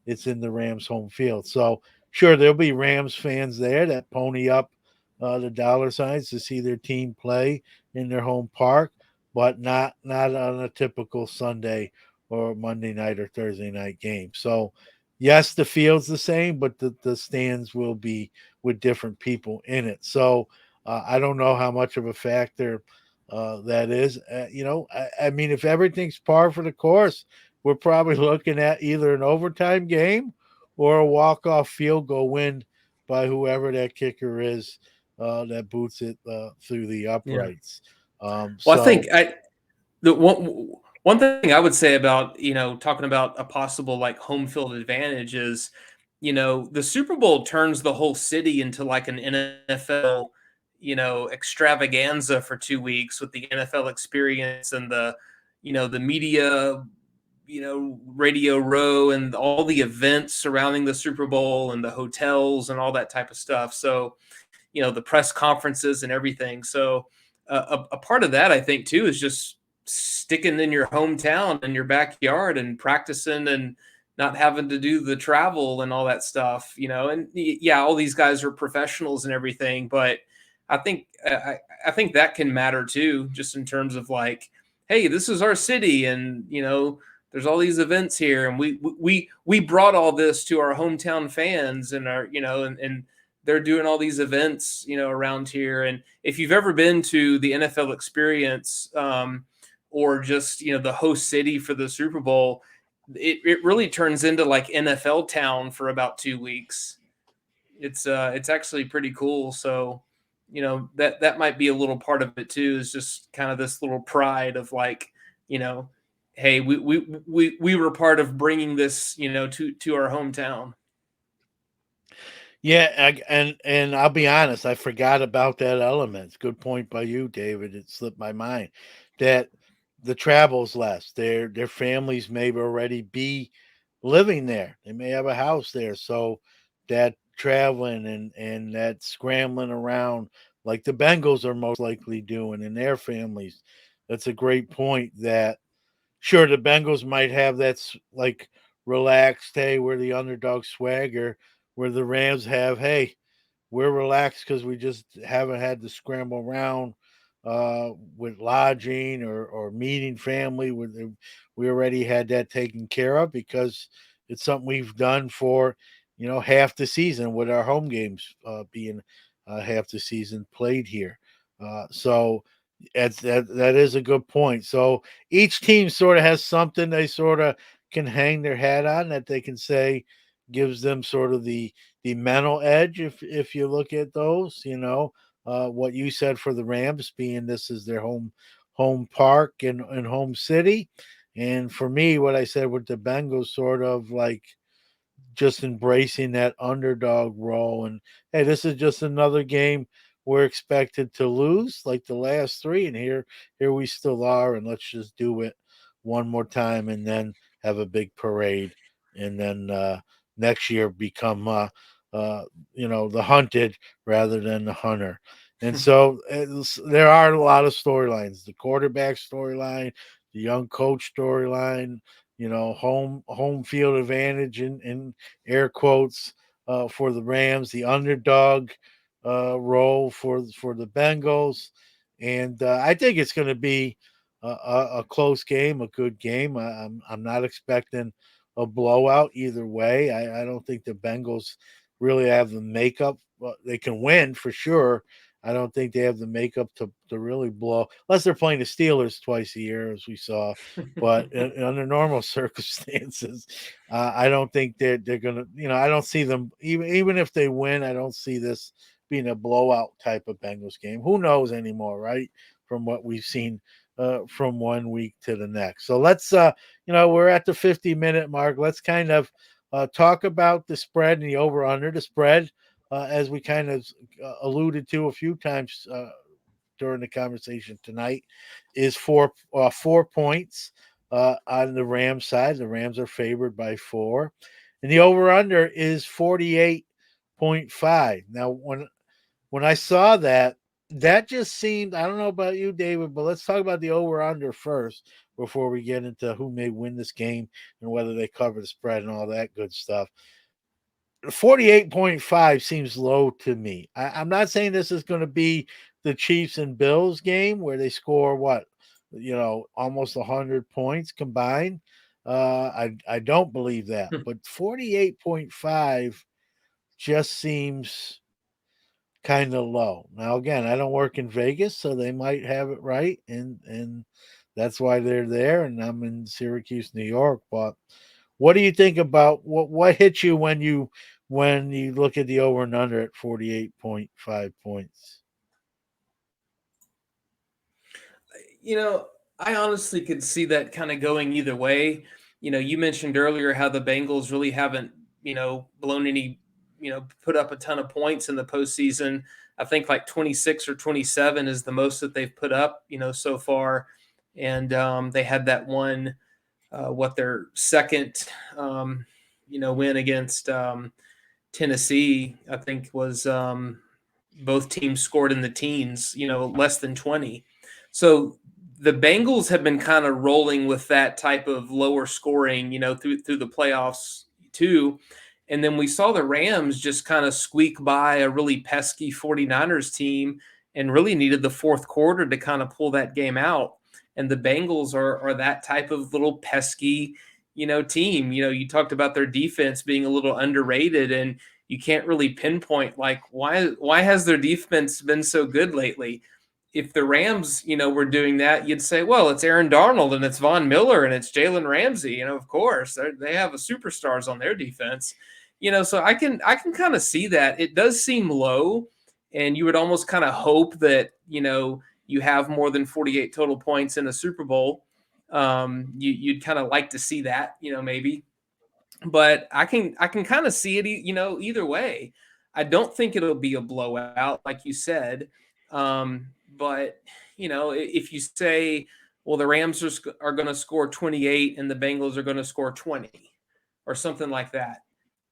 it's in the Rams home field. So sure, there'll be Rams fans there that pony up the dollar signs to see their team play in their home park, but not on a typical Sunday or Monday night or Thursday night game. So yes, the field's the same, but the stands will be with different people in it. So I don't know how much of a factor that is. I mean, if everything's par for the course, we're probably looking at either an overtime game or a walk-off field goal win by whoever that kicker is that boots it through the Yeah. uprights. Well, I think So the one thing I would say about talking about a possible like home field advantage is the Super Bowl turns the whole city into like an NFL extravaganza for 2 weeks with the NFL experience and the media Radio Row and all the events surrounding the Super Bowl and the hotels and all that type of stuff. So the press conferences and everything. So a part of that, I think, too, is just sticking in your hometown and your backyard and practicing and not having to do the travel and all that stuff. And yeah, all these guys are professionals and everything, but I think I think that can matter too, just in terms of like, hey, this is our city, and there's all these events here, and we brought all this to our hometown fans, and our and they're doing all these events, around here. And if you've ever been to the NFL experience, or just, the host city for the Super Bowl, it really turns into like NFL town for about 2 weeks. It's actually pretty cool. So, that might be a little part of it too, is just kind of this little pride of like, you know, hey, we were part of bringing this, to our hometown. yeah, and I'll be honest, I forgot about that element. It's a good point by you, David. It slipped my mind that the travel's less. Their families may already be living there. They may have a house there, so that traveling and that scrambling around, like the Bengals are most likely doing, and their families. That's a great point. That sure, the Bengals might have that like relaxed, hey, we're the underdog swagger, where the Rams have, hey, we're relaxed because we just haven't had to scramble around with lodging or meeting family. We already had that taken care of because it's something we've done for half the season, with our home games being half the season played here. So that is a good point. So each team sort of has something they sort of can hang their hat on, that they can say gives them sort of the mental edge. If you look at those, what you said for the Rams, being this is their home park and home city, and for me, what I said with the Bengals, sort of like just embracing that underdog role. And hey, this is just another game we're expected to lose, like the last three, and here we still are, and let's just do it one more time, and then have a big parade, and then next year become uh, the hunted rather than the hunter. And so there are a lot of storylines: the quarterback storyline, the young coach storyline, home field advantage in air quotes for the Rams, the underdog role for the Bengals, and I think it's going to be a close game, a good game. I'm not expecting a blowout either way. I don't think the Bengals really have the makeup. Well, they can win for sure. I don't think they have the makeup to really blow, unless they're playing the Steelers twice a year, as we saw. But under normal circumstances, I don't think they're gonna. I don't see them even if they win. I don't see this being a blowout type of Bengals game. Who knows anymore, right? From what we've seen from one week to the next. So let's, we're at the 50-minute mark. Let's kind of talk about the spread and the over under. The spread, as we kind of alluded to a few times during the conversation tonight, is 4 points on the Rams side. The Rams are favored by 4, and the over under is 48.5. Now, when I saw that, that just seemed, I don't know about you, David, but let's talk about the over under first before we get into who may win this game and whether they cover the spread and all that good stuff. 48.5 seems low to me. I'm not saying this is going to be the Chiefs and Bills game where they score what, almost 100 points combined. I don't believe that, but 48.5 just seems kind of low. Now, again, I don't work in Vegas, so they might have it right, and that's why they're there. And I'm in Syracuse, New York. But what do you think about what hits you when you look at the over and under at 48.5 points? You know, I honestly could see that kind of going either way. You mentioned earlier how the Bengals really haven't, blown any, put up a ton of points in the postseason. I think like 26 or 27 is the most that they've put up, so far. And they had that one, their second, win against Tennessee, I think was both teams scored in the teens, less than 20. So the Bengals have been kind of rolling with that type of lower scoring, through the playoffs too. And then we saw the Rams just kind of squeak by a really pesky 49ers team and really needed the fourth quarter to kind of pull that game out. And the Bengals are that type of little pesky, team. You talked about their defense being a little underrated, and you can't really pinpoint like why has their defense been so good lately. If the Rams, were doing that, you'd say, well, it's Aaron Darnold and it's Von Miller and it's Jalen Ramsey. Of course, they have a superstars on their defense. So I can kind of see that. It does seem low, and you would almost kind of hope that you have more than 48 total points in a Super Bowl. You'd kind of like to see that, maybe. But I can kind of see it, either way. I don't think it'll be a blowout, like you said. But if you say, well, the Rams are going to score 28 and the Bengals are going to score 20, or something like that,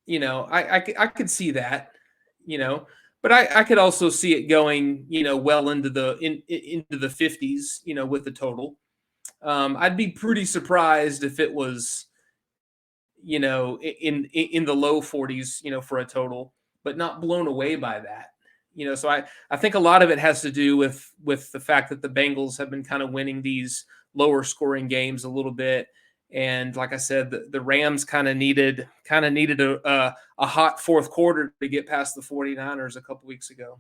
I could see that, you know. But I could also see it going, well into into the 50s, with the total. I'd be pretty surprised if it was, in the low 40s, for a total, but not blown away by that. So I think a lot of it has to do with the fact that the Bengals have been kind of winning these lower scoring games a little bit. And like I said, the Rams kind of needed a hot fourth quarter to get past the 49ers a couple weeks ago.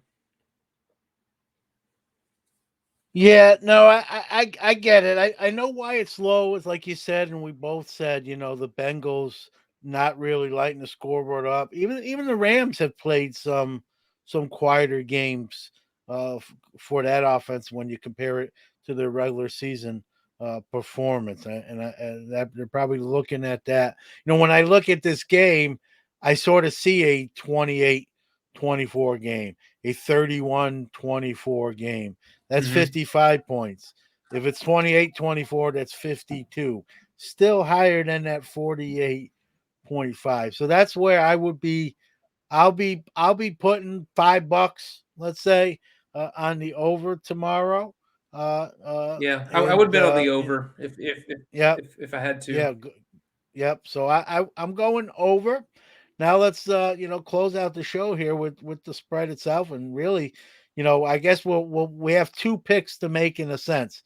Yeah, no, I get it. I know why it's low. It's like you said, and we both said, the Bengals not really lighting the scoreboard up. Even the Rams have played some quieter games for that offense when you compare it to their regular season performance, and that they're probably looking at that. When I look at this game, I sort of see a 28-24 game, a 31-24 game. That's Mm-hmm. 55 points. If it's 28-24, that's 52. Still higher than that 48.5. So that's where I would be. I'll be putting $5, let's say, on the over tomorrow. Yeah, I would And bet on the over if if yeah, if, if I had to. yeah, Yep. So I'm going over. Now let's close out the show here with the spread itself, and really, I guess we have two picks to make in a sense,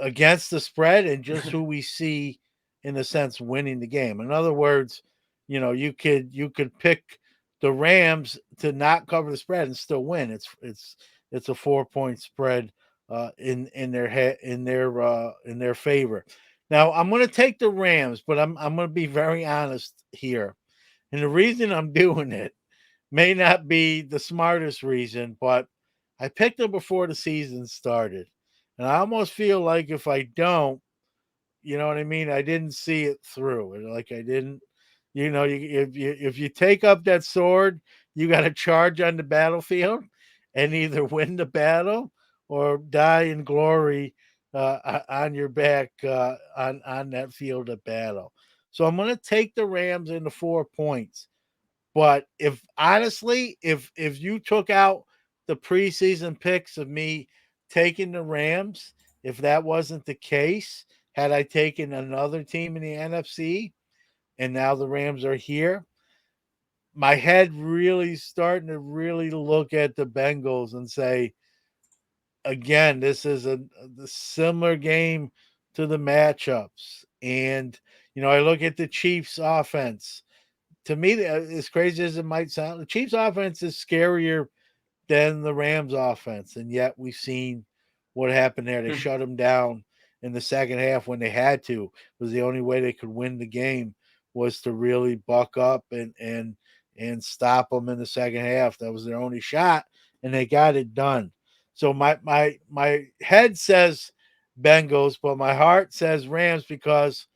against the spread and just who we see in a sense winning the game. In other words, you could pick the Rams to not cover the spread and still win. It's a 4-point spread in their head in their favor. Now I'm going to take the Rams, but I'm going to be very honest here. And the reason I'm doing it may not be the smartest reason, but I picked them before the season started. And I almost feel like if I don't, you know what I mean? I didn't see it through. And like I didn't, if you take up that sword, you got to charge on the battlefield and either win the battle or die in glory on your back on that field of battle. So I'm going to take the Rams in the 4 points. But if honestly, if you took out the preseason picks of me taking the Rams, if that wasn't the case, had I taken another team in the NFC and now the Rams are here, my head really starting to really look at the Bengals and say, again, this is a similar game to the matchups. And, I look at the Chiefs offense. To me, as crazy as it might sound, the Chiefs offense is scarier than the Rams offense. And yet we've seen what happened there. They shut them down in the second half when they had to. It was the only way they could win the game was to really buck up and stop them in the second half. That was their only shot, and they got it done. So my head says Bengals, but my heart says Rams because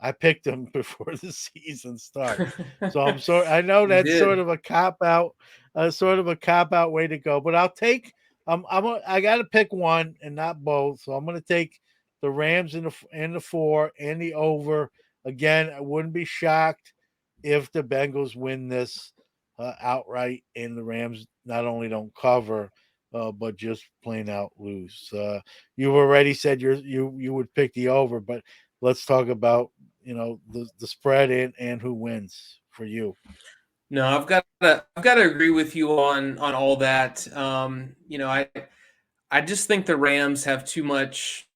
I picked them before the season starts. So I know You that's did. sort of a cop out way to go, but I'll take I got to pick one and not both. So I'm going to take the Rams in the 4 and the over. Again, I wouldn't be shocked if the Bengals win this outright and the Rams not only don't cover but just plain out lose. You've already said you would pick the over, but let's talk about the spread and who wins for you. No, I've got to agree with you on all that. I just think the Rams have too much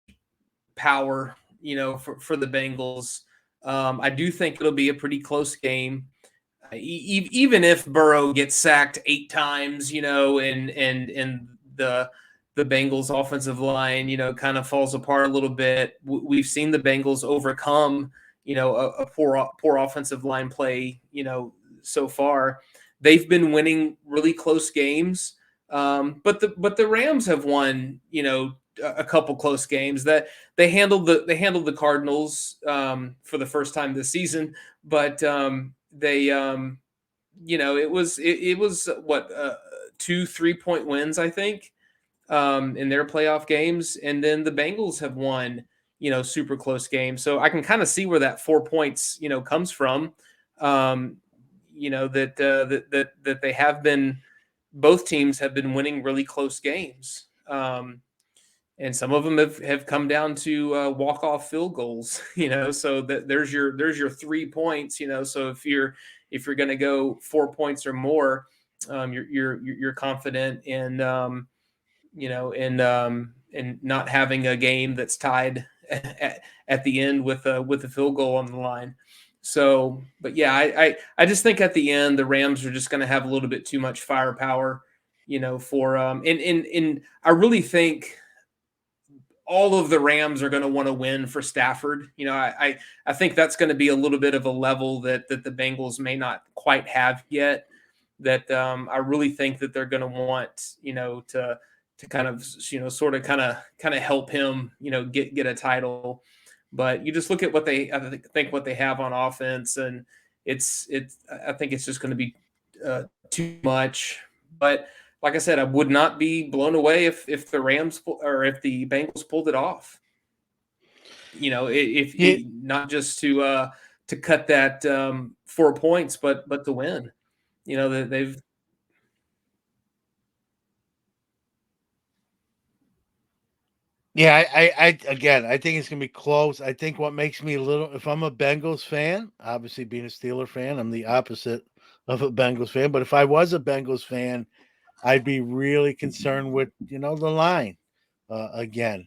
power, for the Bengals. I do think it'll be a pretty close game. Even if Burrow gets sacked 8 times, and the Bengals offensive line, kind of falls apart a little bit. We've seen the Bengals overcome, a poor offensive line play, so far. They've been winning really close games, but the Rams have won, a couple close games that they handled the Cardinals for the first time this season, but they it was what 2 3-point wins, I think, in their playoff games, and then the Bengals have won, super close games. So I can kind of see where that 4 points, comes from. Um, that they have been, both teams have been winning really close games. And some of them have come down to walk-off field goals, so that there's your 3 points, so if you're going to go 4 points or more, you're confident in, in not having a game that's tied at the end with a field goal on the line. So, but yeah, I just think at the end the Rams are just going to have a little bit too much firepower, for and I really think all of the Rams are going to want to win for Stafford. I think that's going to be a little bit of a level that the Bengals may not quite have yet. That I really think that they're going to want, to kind of, sort of kind of help him, get a title. But you just look at what I think what they have on offense, and it's I think it's just going to be too much. But like I said, I would not be blown away if the Rams or if the Bengals pulled it off. If Yeah, not just to cut that 4 points, but to win. That they've. Yeah, I again, I think it's gonna be close. I think what makes me a little, if I'm a Bengals fan, obviously being a Steeler fan, I'm the opposite of a Bengals fan. But if I was a Bengals fan, I'd be really concerned with, the line again.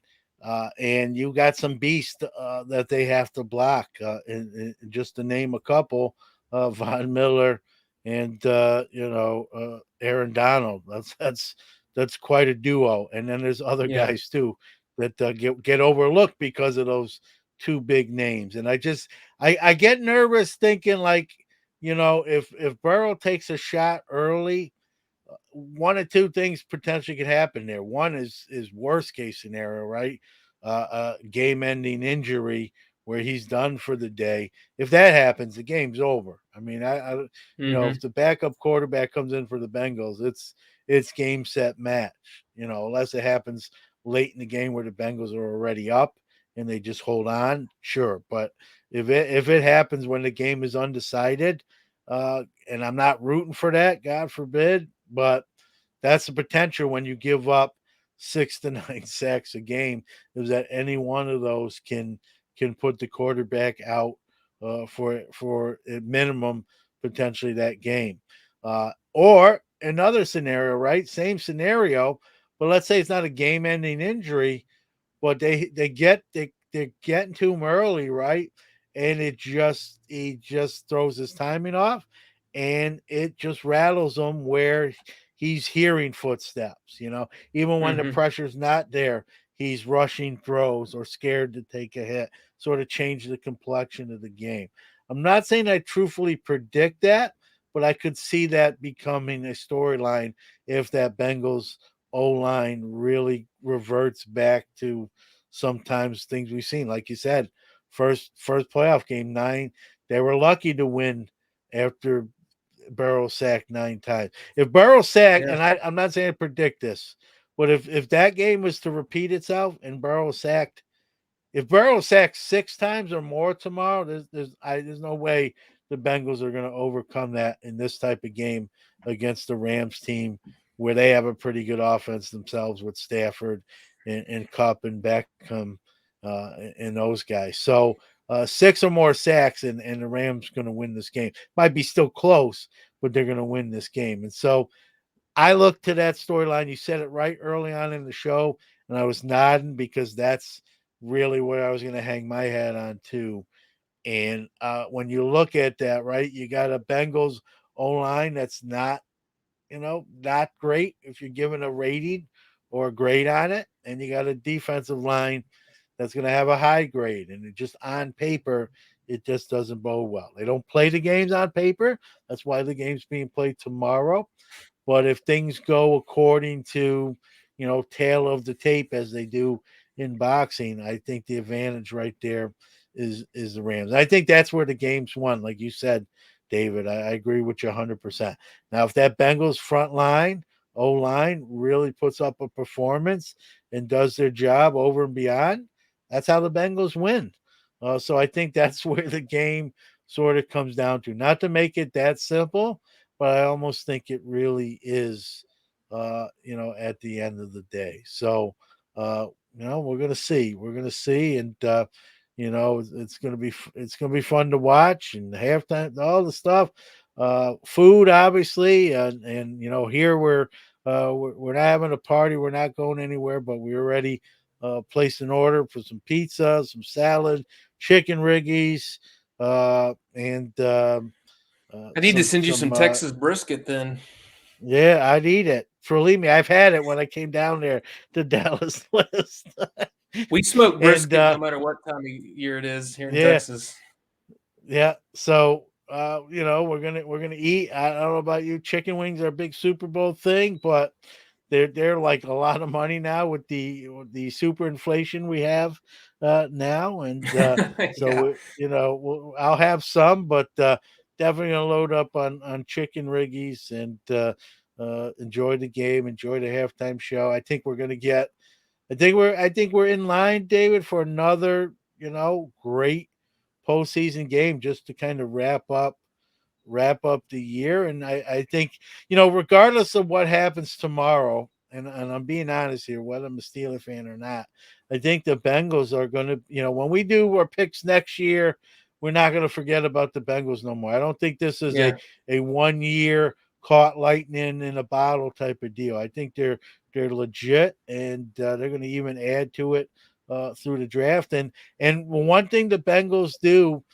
And you got some beasts that they have to block. And just to name a couple, Von Miller and Aaron Donald. That's quite a duo. And then there's other Yeah. guys too that get overlooked because of those two big names. And I get nervous thinking like, if Burrow takes a shot early, one or two things potentially could happen there. One is worst case scenario, right? Game ending injury where he's done for the day. If that happens, the game's over. I mean, if Hmm. the backup quarterback comes in for the Bengals, it's game set match. Unless it happens late in the game where the Bengals are already up and they just hold on, sure. But if it happens when the game is undecided, and I'm not rooting for that, God forbid, but that's the potential when you give up 6 to 9 sacks a game, is that any one of those can put the quarterback out for at minimum potentially that game. Or another scenario, right? Same scenario, but let's say it's not a game-ending injury, but they're getting to him early, right? And he just throws his timing off, and it just rattles him where he's hearing footsteps. Even when the Hmm. pressure's not there, he's rushing throws or scared to take a hit, sort of change the complexion of the game. I'm not saying I truthfully predict that, but I could see that becoming a storyline if that Bengals O line really reverts back to sometimes things we've seen. Like you said, first playoff game, 9, they were lucky to win after Burrow sacked 9 times. If Burrow sacked, Yeah. and I'm not saying I predict this, but if that game was to repeat itself and Burrow sacked, if Burrow sacks 6 times or more tomorrow, there's no way the Bengals are going to overcome that in this type of game against the Rams team, where they have a pretty good offense themselves with Stafford and Cup and Beckham and those guys. So 6 or more sacks, and the Rams going to win this game. Might be still close, but they're going to win this game. And so I looked to that storyline. You said it right early on in the show, and I was nodding because that's really where I was going to hang my hat on too. And when you look at that, right, you got a Bengals O line that's not great if you're giving a rating or a grade on it, and you got a defensive line that's going to have a high grade, and it just on paper, it just doesn't bode well. They don't play the games on paper. That's why the game's being played tomorrow. But if things go according to, tail of the tape as they do in boxing, I think the advantage right there is the Rams. I think that's where the game's won, like you said, David. I agree with you 100%. Now, if that Bengals front line, O line, really puts up a performance and does their job over and beyond, that's how the Bengals win. So I think that's where the game sort of comes down to. Not to make it that simple, but I almost think it really is, at the end of the day. So, we're gonna see. We're gonna see, and it's gonna be fun to watch and halftime, all the stuff. Food, obviously, and here we're not having a party. We're not going anywhere, but we already placed an order for some pizza, some salad, chicken riggies, and I need to some send you some some Texas brisket then. yeah, I'd eat it. Believe me, I've had it when I came down there to Dallas list. We smoke And brisket no matter what time of year it is here in yeah, Texas. yeah. So we're gonna eat. I don't know about you. Chicken wings are a big Super Bowl thing, but they're like a lot of money now with the super inflation we have now, and so Yeah. I'll have some, but definitely gonna load up on chicken riggies and enjoy the game, enjoy the halftime show. I think we're gonna get. I think we're in line, David, for another great postseason game just to kind of wrap up the year. And I think, regardless of what happens tomorrow, and I'm being honest here, whether I'm a Steeler fan or not, I think the Bengals are going to, when we do our picks next year, we're not going to forget about the Bengals no more. I don't think this is Yeah. a 1 year caught lightning in a bottle type of deal. I think they're legit, and they're going to even add to it through the draft. And one thing the Bengals do,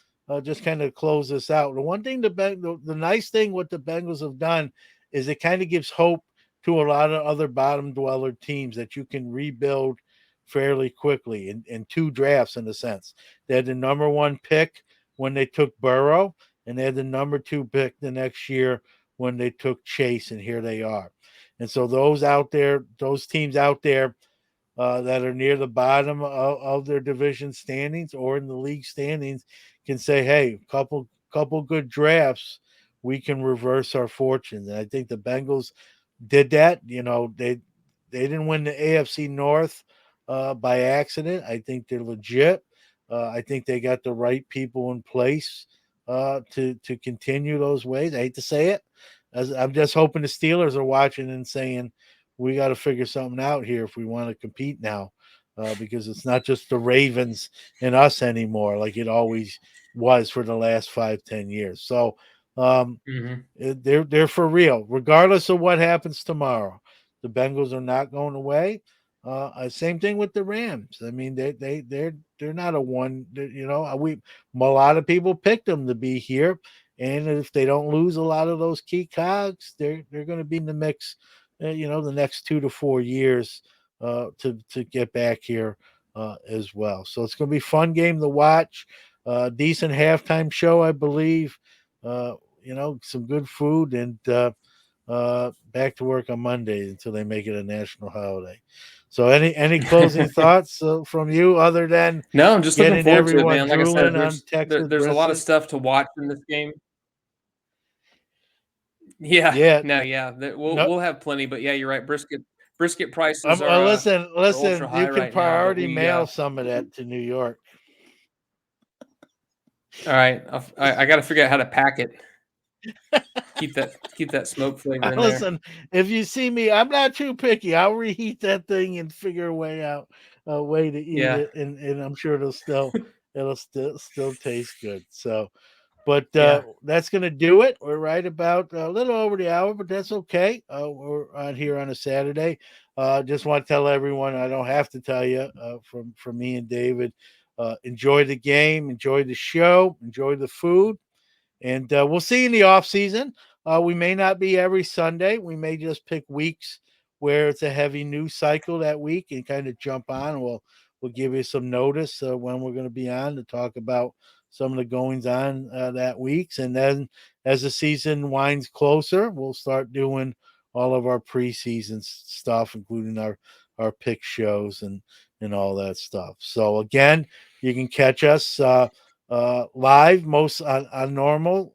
just kind of close this out. The one thing the nice thing what the Bengals have done is it kind of gives hope to a lot of other bottom dweller teams that you can rebuild fairly quickly in two drafts in a sense. They had the number one pick when they took Burrow, and they had the number two pick the next year when they took Chase, and here they are. And so those teams out there that are near the bottom of their division standings or in the league standings can say, "Hey, couple good drafts, we can reverse our fortunes." And I think the Bengals did that. They didn't win the AFC North by accident. I think they're legit. I think they got the right people in place to continue those ways. I hate to say it, as I'm just hoping the Steelers are watching and saying, we got to figure something out here if we want to compete now, because it's not just the Ravens and us anymore like it always was for the last 5-10 years. So Hmm. they're for real, regardless of what happens tomorrow. The Bengals are not going away. Same thing with the Rams. I mean, they're not a one. A lot of people picked them to be here, and if they don't lose a lot of those key cogs, they're going to be in the mix. The next 2 to 4 years to get back here as well. So it's going to be a fun game to watch. Decent halftime show, I believe. Uh, some good food, and back to work on Monday until they make it a national holiday. So, any closing thoughts from you other than No, I'm just looking getting forward to it, everyone man. Like I said, drooling on Texas there's a lot of brisket? stuff to watch in this game. Yeah, Yeah, no, yeah, no. we'll have plenty, but yeah, you're right. Brisket prices Listen, are ultra You high can right now, but priority we mail some of that to New York. all right. I got to figure out how to pack it. Keep that smoke flavor in there. Listen, if you see me, I'm not too picky. I'll reheat that thing and figure a way to eat Yeah, it, and I'm sure it'll still taste good. So, but yeah. that's going to do it. We're right about a little over the hour, but that's okay. We're on here on a Saturday. Just want to tell everyone, I don't have to tell you, from me and David, enjoy the game, enjoy the show, enjoy the food. And we'll see in the off season. We may not be every Sunday. We may just pick weeks where it's a heavy news cycle that week and kind of jump on. We'll give you some notice when we're going to be on to talk about some of the goings on that weeks. And then as the season winds closer, we'll start doing all of our preseason stuff, including our pick shows and all that stuff. So again, you can catch us live most on normal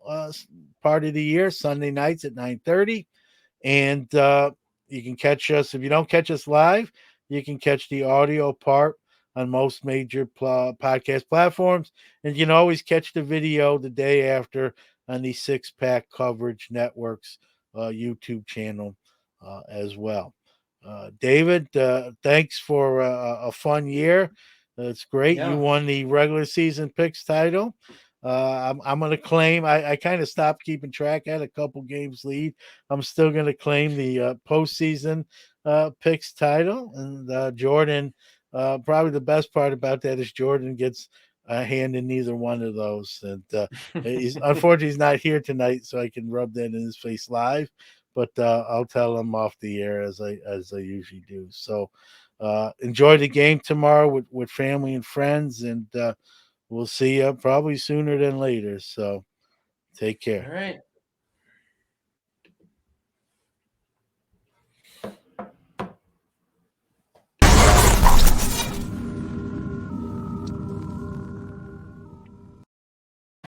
part of the year, Sunday nights at 9:30. And you can catch us, if you don't catch us live, you can catch the audio part on most major podcast platforms. And you can always catch the video the day after on the Six Pack Coverage Network's YouTube channel as well. David, thanks for a fun year. It's great. You Yeah. won the regular season picks title. I'm going to claim, I kind of stopped keeping track. I had a couple games lead. I'm still going to claim the postseason picks title. And Jordan, probably the best part about that is Jordan gets a hand in neither one of those. And unfortunately he's not here tonight, so I can rub that in his face live. But I'll tell him off the air as I usually do. So enjoy the game tomorrow with family and friends, and we'll see you probably sooner than later. So take All care. right.